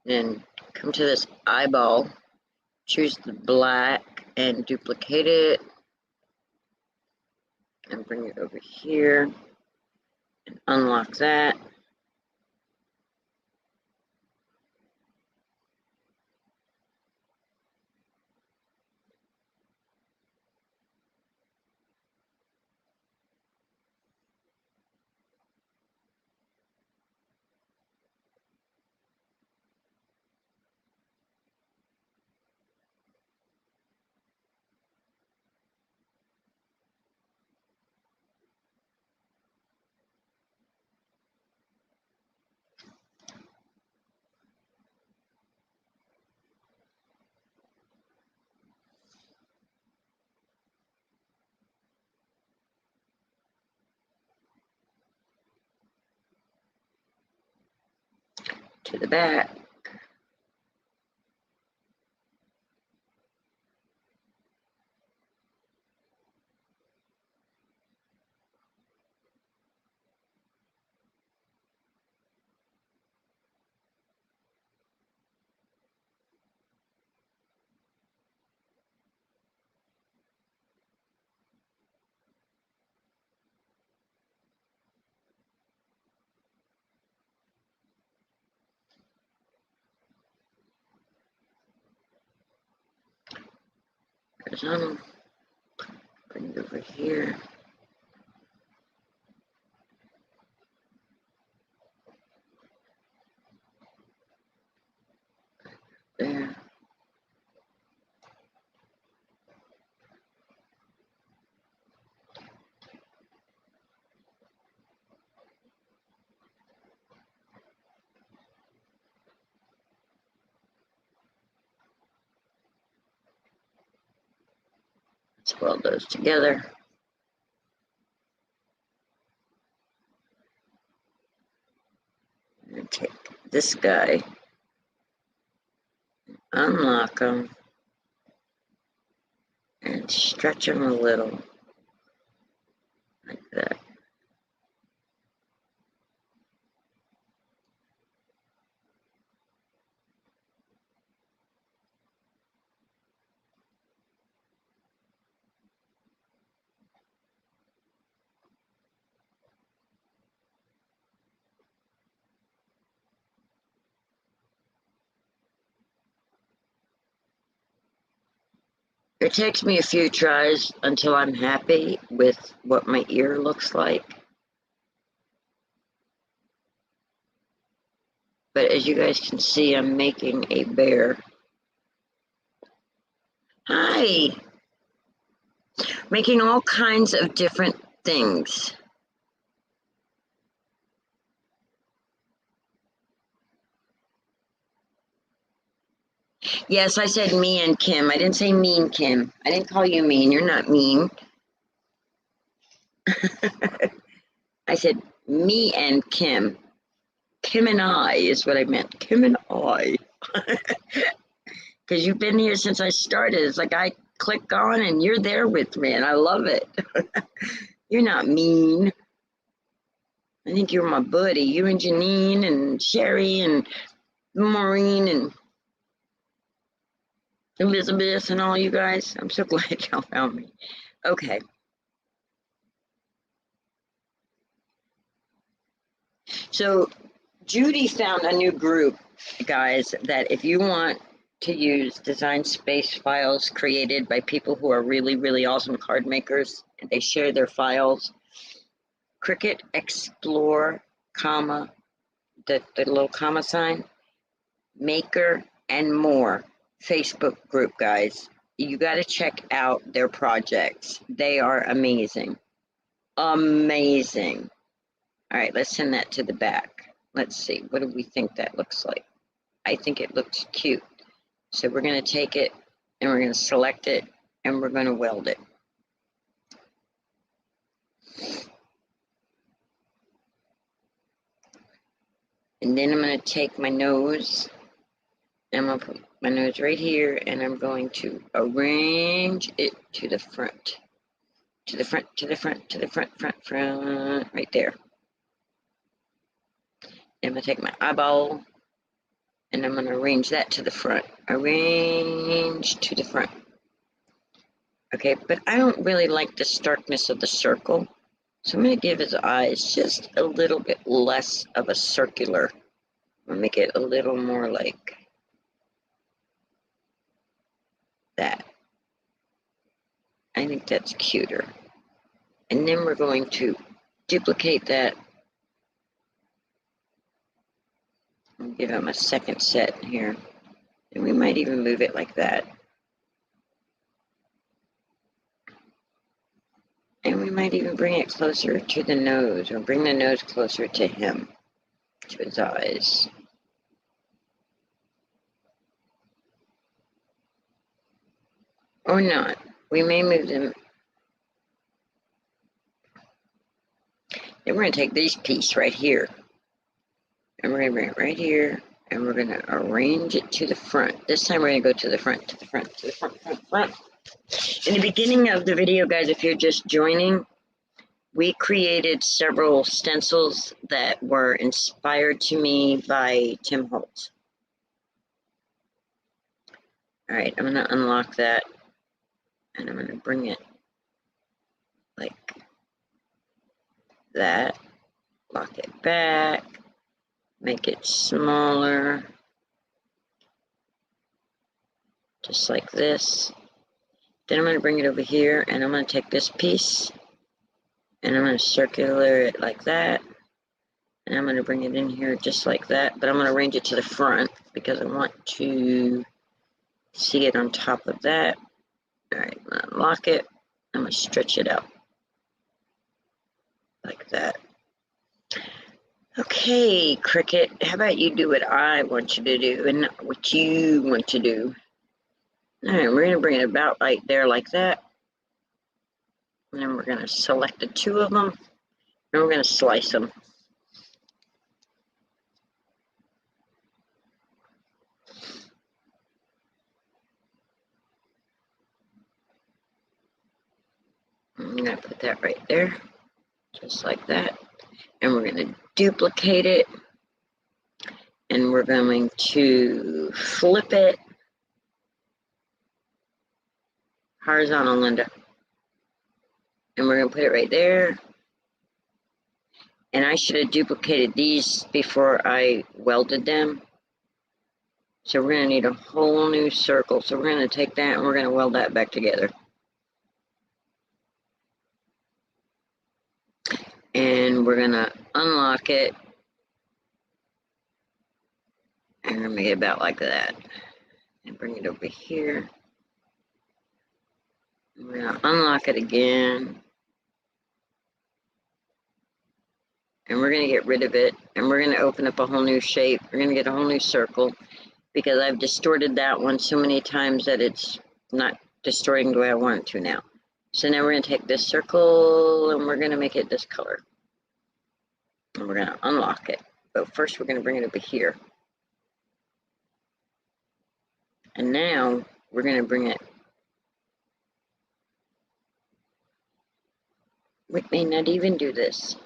Then come to this eyeball. Choose the black and duplicate it. And bring it over here. And unlock that. To the back. Horizontal. Bring it over here. There. Let's weld those together. take this guy, unlock him, and stretch him a little, like that. It takes me a few tries until I'm happy with what my ear looks like. But as you guys can see, I'm making a bear. Hi! Making all kinds of different things. Yes, I said me and Kim. I didn't say mean Kim. I didn't call you mean. You're not mean. I said me and Kim. Kim and I is what I meant. Kim and I. Because you've been here since I started. It's like I click on and you're there with me, and I love it. You're not mean. I think you're my buddy. You and Janine and Sherry and Maureen and Elizabeth and all you guys. I'm so glad y'all found me. Okay. So Judy found a new group, guys, that if you want to use design space files created by people who are really, really awesome card makers, and they share their files, Cricut Explore, comma, the little comma sign, Maker, and More Facebook group, guys. You got to check out their projects. They are amazing. Amazing. All right, let's send that to the back. Let's see, what do we think that looks like? I think it looks cute. So we're going to take it and we're going to select it and we're going to weld it. And then I'm going to take my nose, and I'm going to put my nose right here, and I'm going to arrange it to the front. To the front, to the front, to the front, front, right there. I'm going to take my eyeball, and I'm going to arrange that to the front. Arrange to the front. Okay, but I don't really like the starkness of the circle. So I'm going to give his eyes just a little bit less of a circular. I'll make it a little more like that. I think that's cuter. And then we're going to duplicate that. I'll give him a second set here. And we might even move it like that. And we might even bring it closer to the nose, or bring the nose closer to him, to his eyes. Or not. We may move them. Then we're going to take this piece right here. And we're going to bring it right here. And we're going to arrange it to the front. This time we're going to go to the front, to the front, to the front, front, front. In the beginning of the video, guys, if you're just joining, we created several stencils that were inspired to me by Tim Holtz. All right, I'm going to unlock that, and I'm going to bring it like that. Lock it back, make it smaller, just like this. Then I'm going to bring it over here, and I'm going to take this piece, and I'm going to circular it like that. And I'm going to bring it in here just like that, but I'm going to arrange it to the front because I want to see it on top of that. All right, I'm going to lock it. I'm going to stretch it out like that. Okay, Cricut, how about you do what I want you to do and not what you want to do? All right, we're going to bring it about right there like that. And then we're going to select the two of them, and we're going to slice them. that right there, just like that. And we're going to duplicate it. And we're going to flip it horizontal, Linda. And we're going to put it right there. And I should have duplicated these before I welded them. So we're going to need a whole new circle. So we're going to take that and we're going to weld that back together. And we're going to unlock it. And we're going to make it about like that. And bring it over here. And we're going to unlock it again. And we're going to get rid of it. And we're going to open up a whole new shape. We're going to get a whole new circle. Because I've distorted that one so many times that it's not distorting the way I want it to now. So now we're going to take this circle and we're going to make it this color. And we're going to unlock it. But first we're going to bring it over here. And now we're going to bring it. We may not even do this.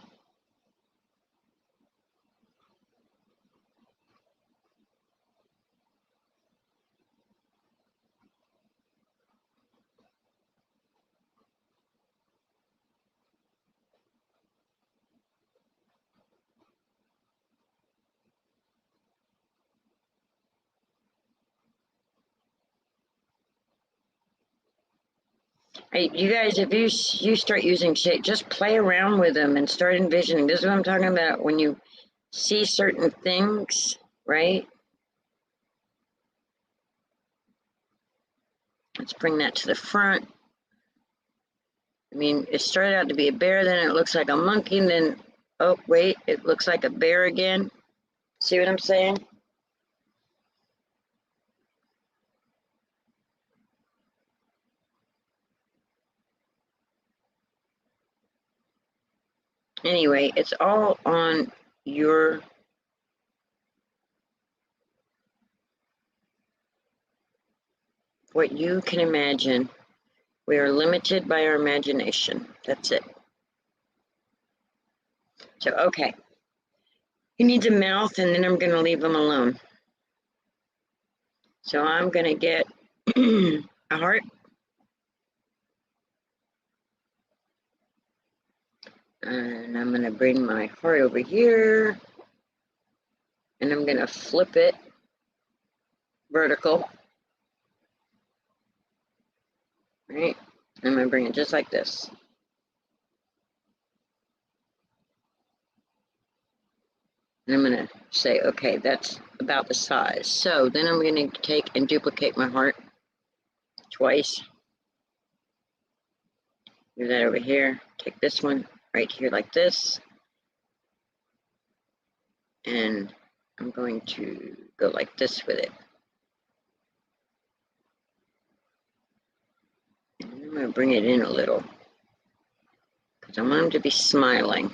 Hey, you guys, if you start using shape, just play around with them and start envisioning. This is what I'm talking about. When you see certain things, right? Let's bring that to the front. I mean, it started out to be a bear, then it looks like a monkey, and then, oh, wait, it looks like a bear again. See what I'm saying? Anyway, it's all on your what you can imagine. We are limited by our imagination. That's it. So, okay. He needs a mouth, and then I'm going to leave him alone. So I'm going to get a heart. And I'm going to bring my heart over here. And I'm going to flip it vertical. Right? I'm going to bring it just like this. And I'm going to say, okay, that's about the size. So then I'm going to take and duplicate my heart twice. Do that over here. Take this one right here like this. And I'm going to go like this with it. And I'm going to bring it in a little. Because I want him to be smiling.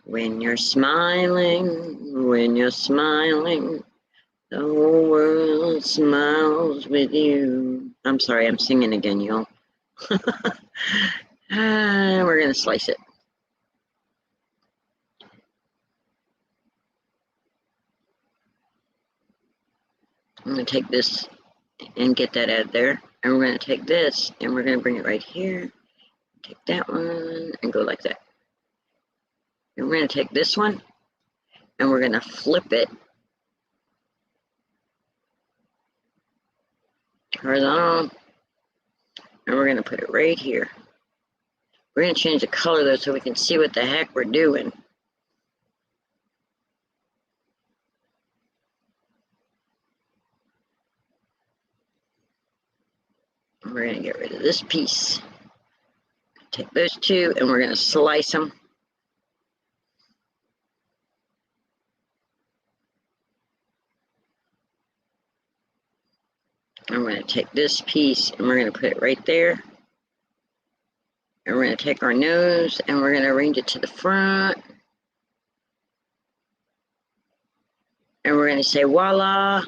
When you're smiling, the whole world smiles with you. I'm sorry, I'm singing again, y'all. And we're going to slice it. I'm going to take this and get that out of there. And we're going to take this and we're going to bring it right here. Take that one and go like that. And we're going to take this one and we're going to flip it horizontal. And we're going to put it right here. We're going to change the color though so we can see what the heck we're doing. We're going to get rid of this piece. Take those two and we're going to slice them. And we're going to take this piece and we're going to put it right there. And we're going to take our nose and we're going to arrange it to the front. And we're going to say, voila,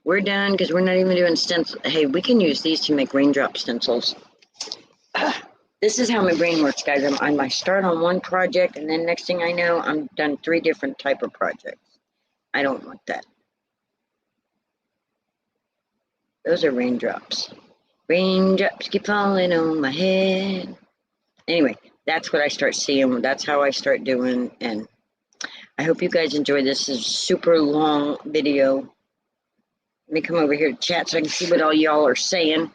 we're done because we're not even doing stencils. Hey, we can use these to make raindrop stencils. This is how my brain works, guys. I start on one project, and then next thing I know, I'm done 3 different type of projects. I don't want that. Those are raindrops. Raindrops keep falling on my head. Anyway, that's what I start seeing. That's how I start doing. And I hope you guys enjoy this. This is a super long video. Let me come over here to chat so I can see what all y'all are saying.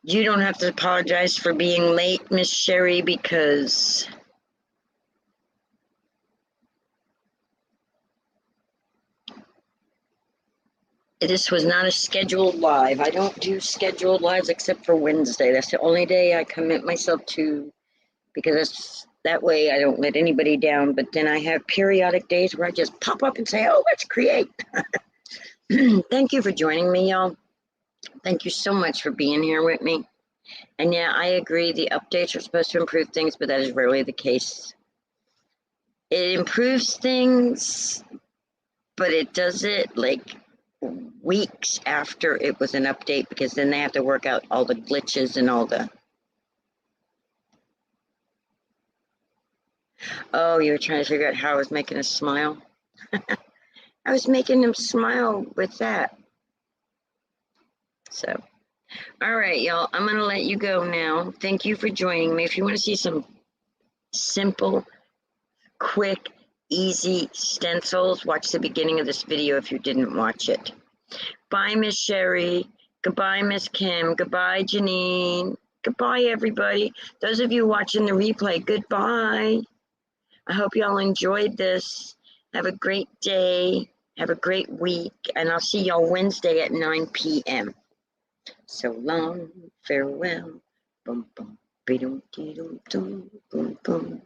You don't have to apologize for being late, Miss Sherry, because this was not a scheduled live. I don't do scheduled lives except for Wednesday. That's the only day I commit myself to, because that way I don't let anybody down. But then I have periodic days where I just pop up and say, oh, let's create. Thank you for joining me, y'all. Thank you so much for being here with me. And yeah, I agree, the updates are supposed to improve things, but that is rarely the case. It improves things, but it does it like weeks after it was an update, because then they have to work out all the glitches and all the... Oh, you were trying to figure out how I was making a smile? I was making them smile with that. So, all right, y'all, I'm going to let you go now. Thank you for joining me. If you want to see some simple, quick, easy stencils, watch the beginning of this video if you didn't watch it. Bye, Miss Sherry. Goodbye, Miss Kim. Goodbye, Janine. Goodbye, everybody. Those of you watching the replay, goodbye. I hope y'all enjoyed this. Have a great day. Have a great week. And I'll see y'all Wednesday at 9 p.m. So long, farewell. Bum, bum, be-dum, dee-dum, dum, bum, bum.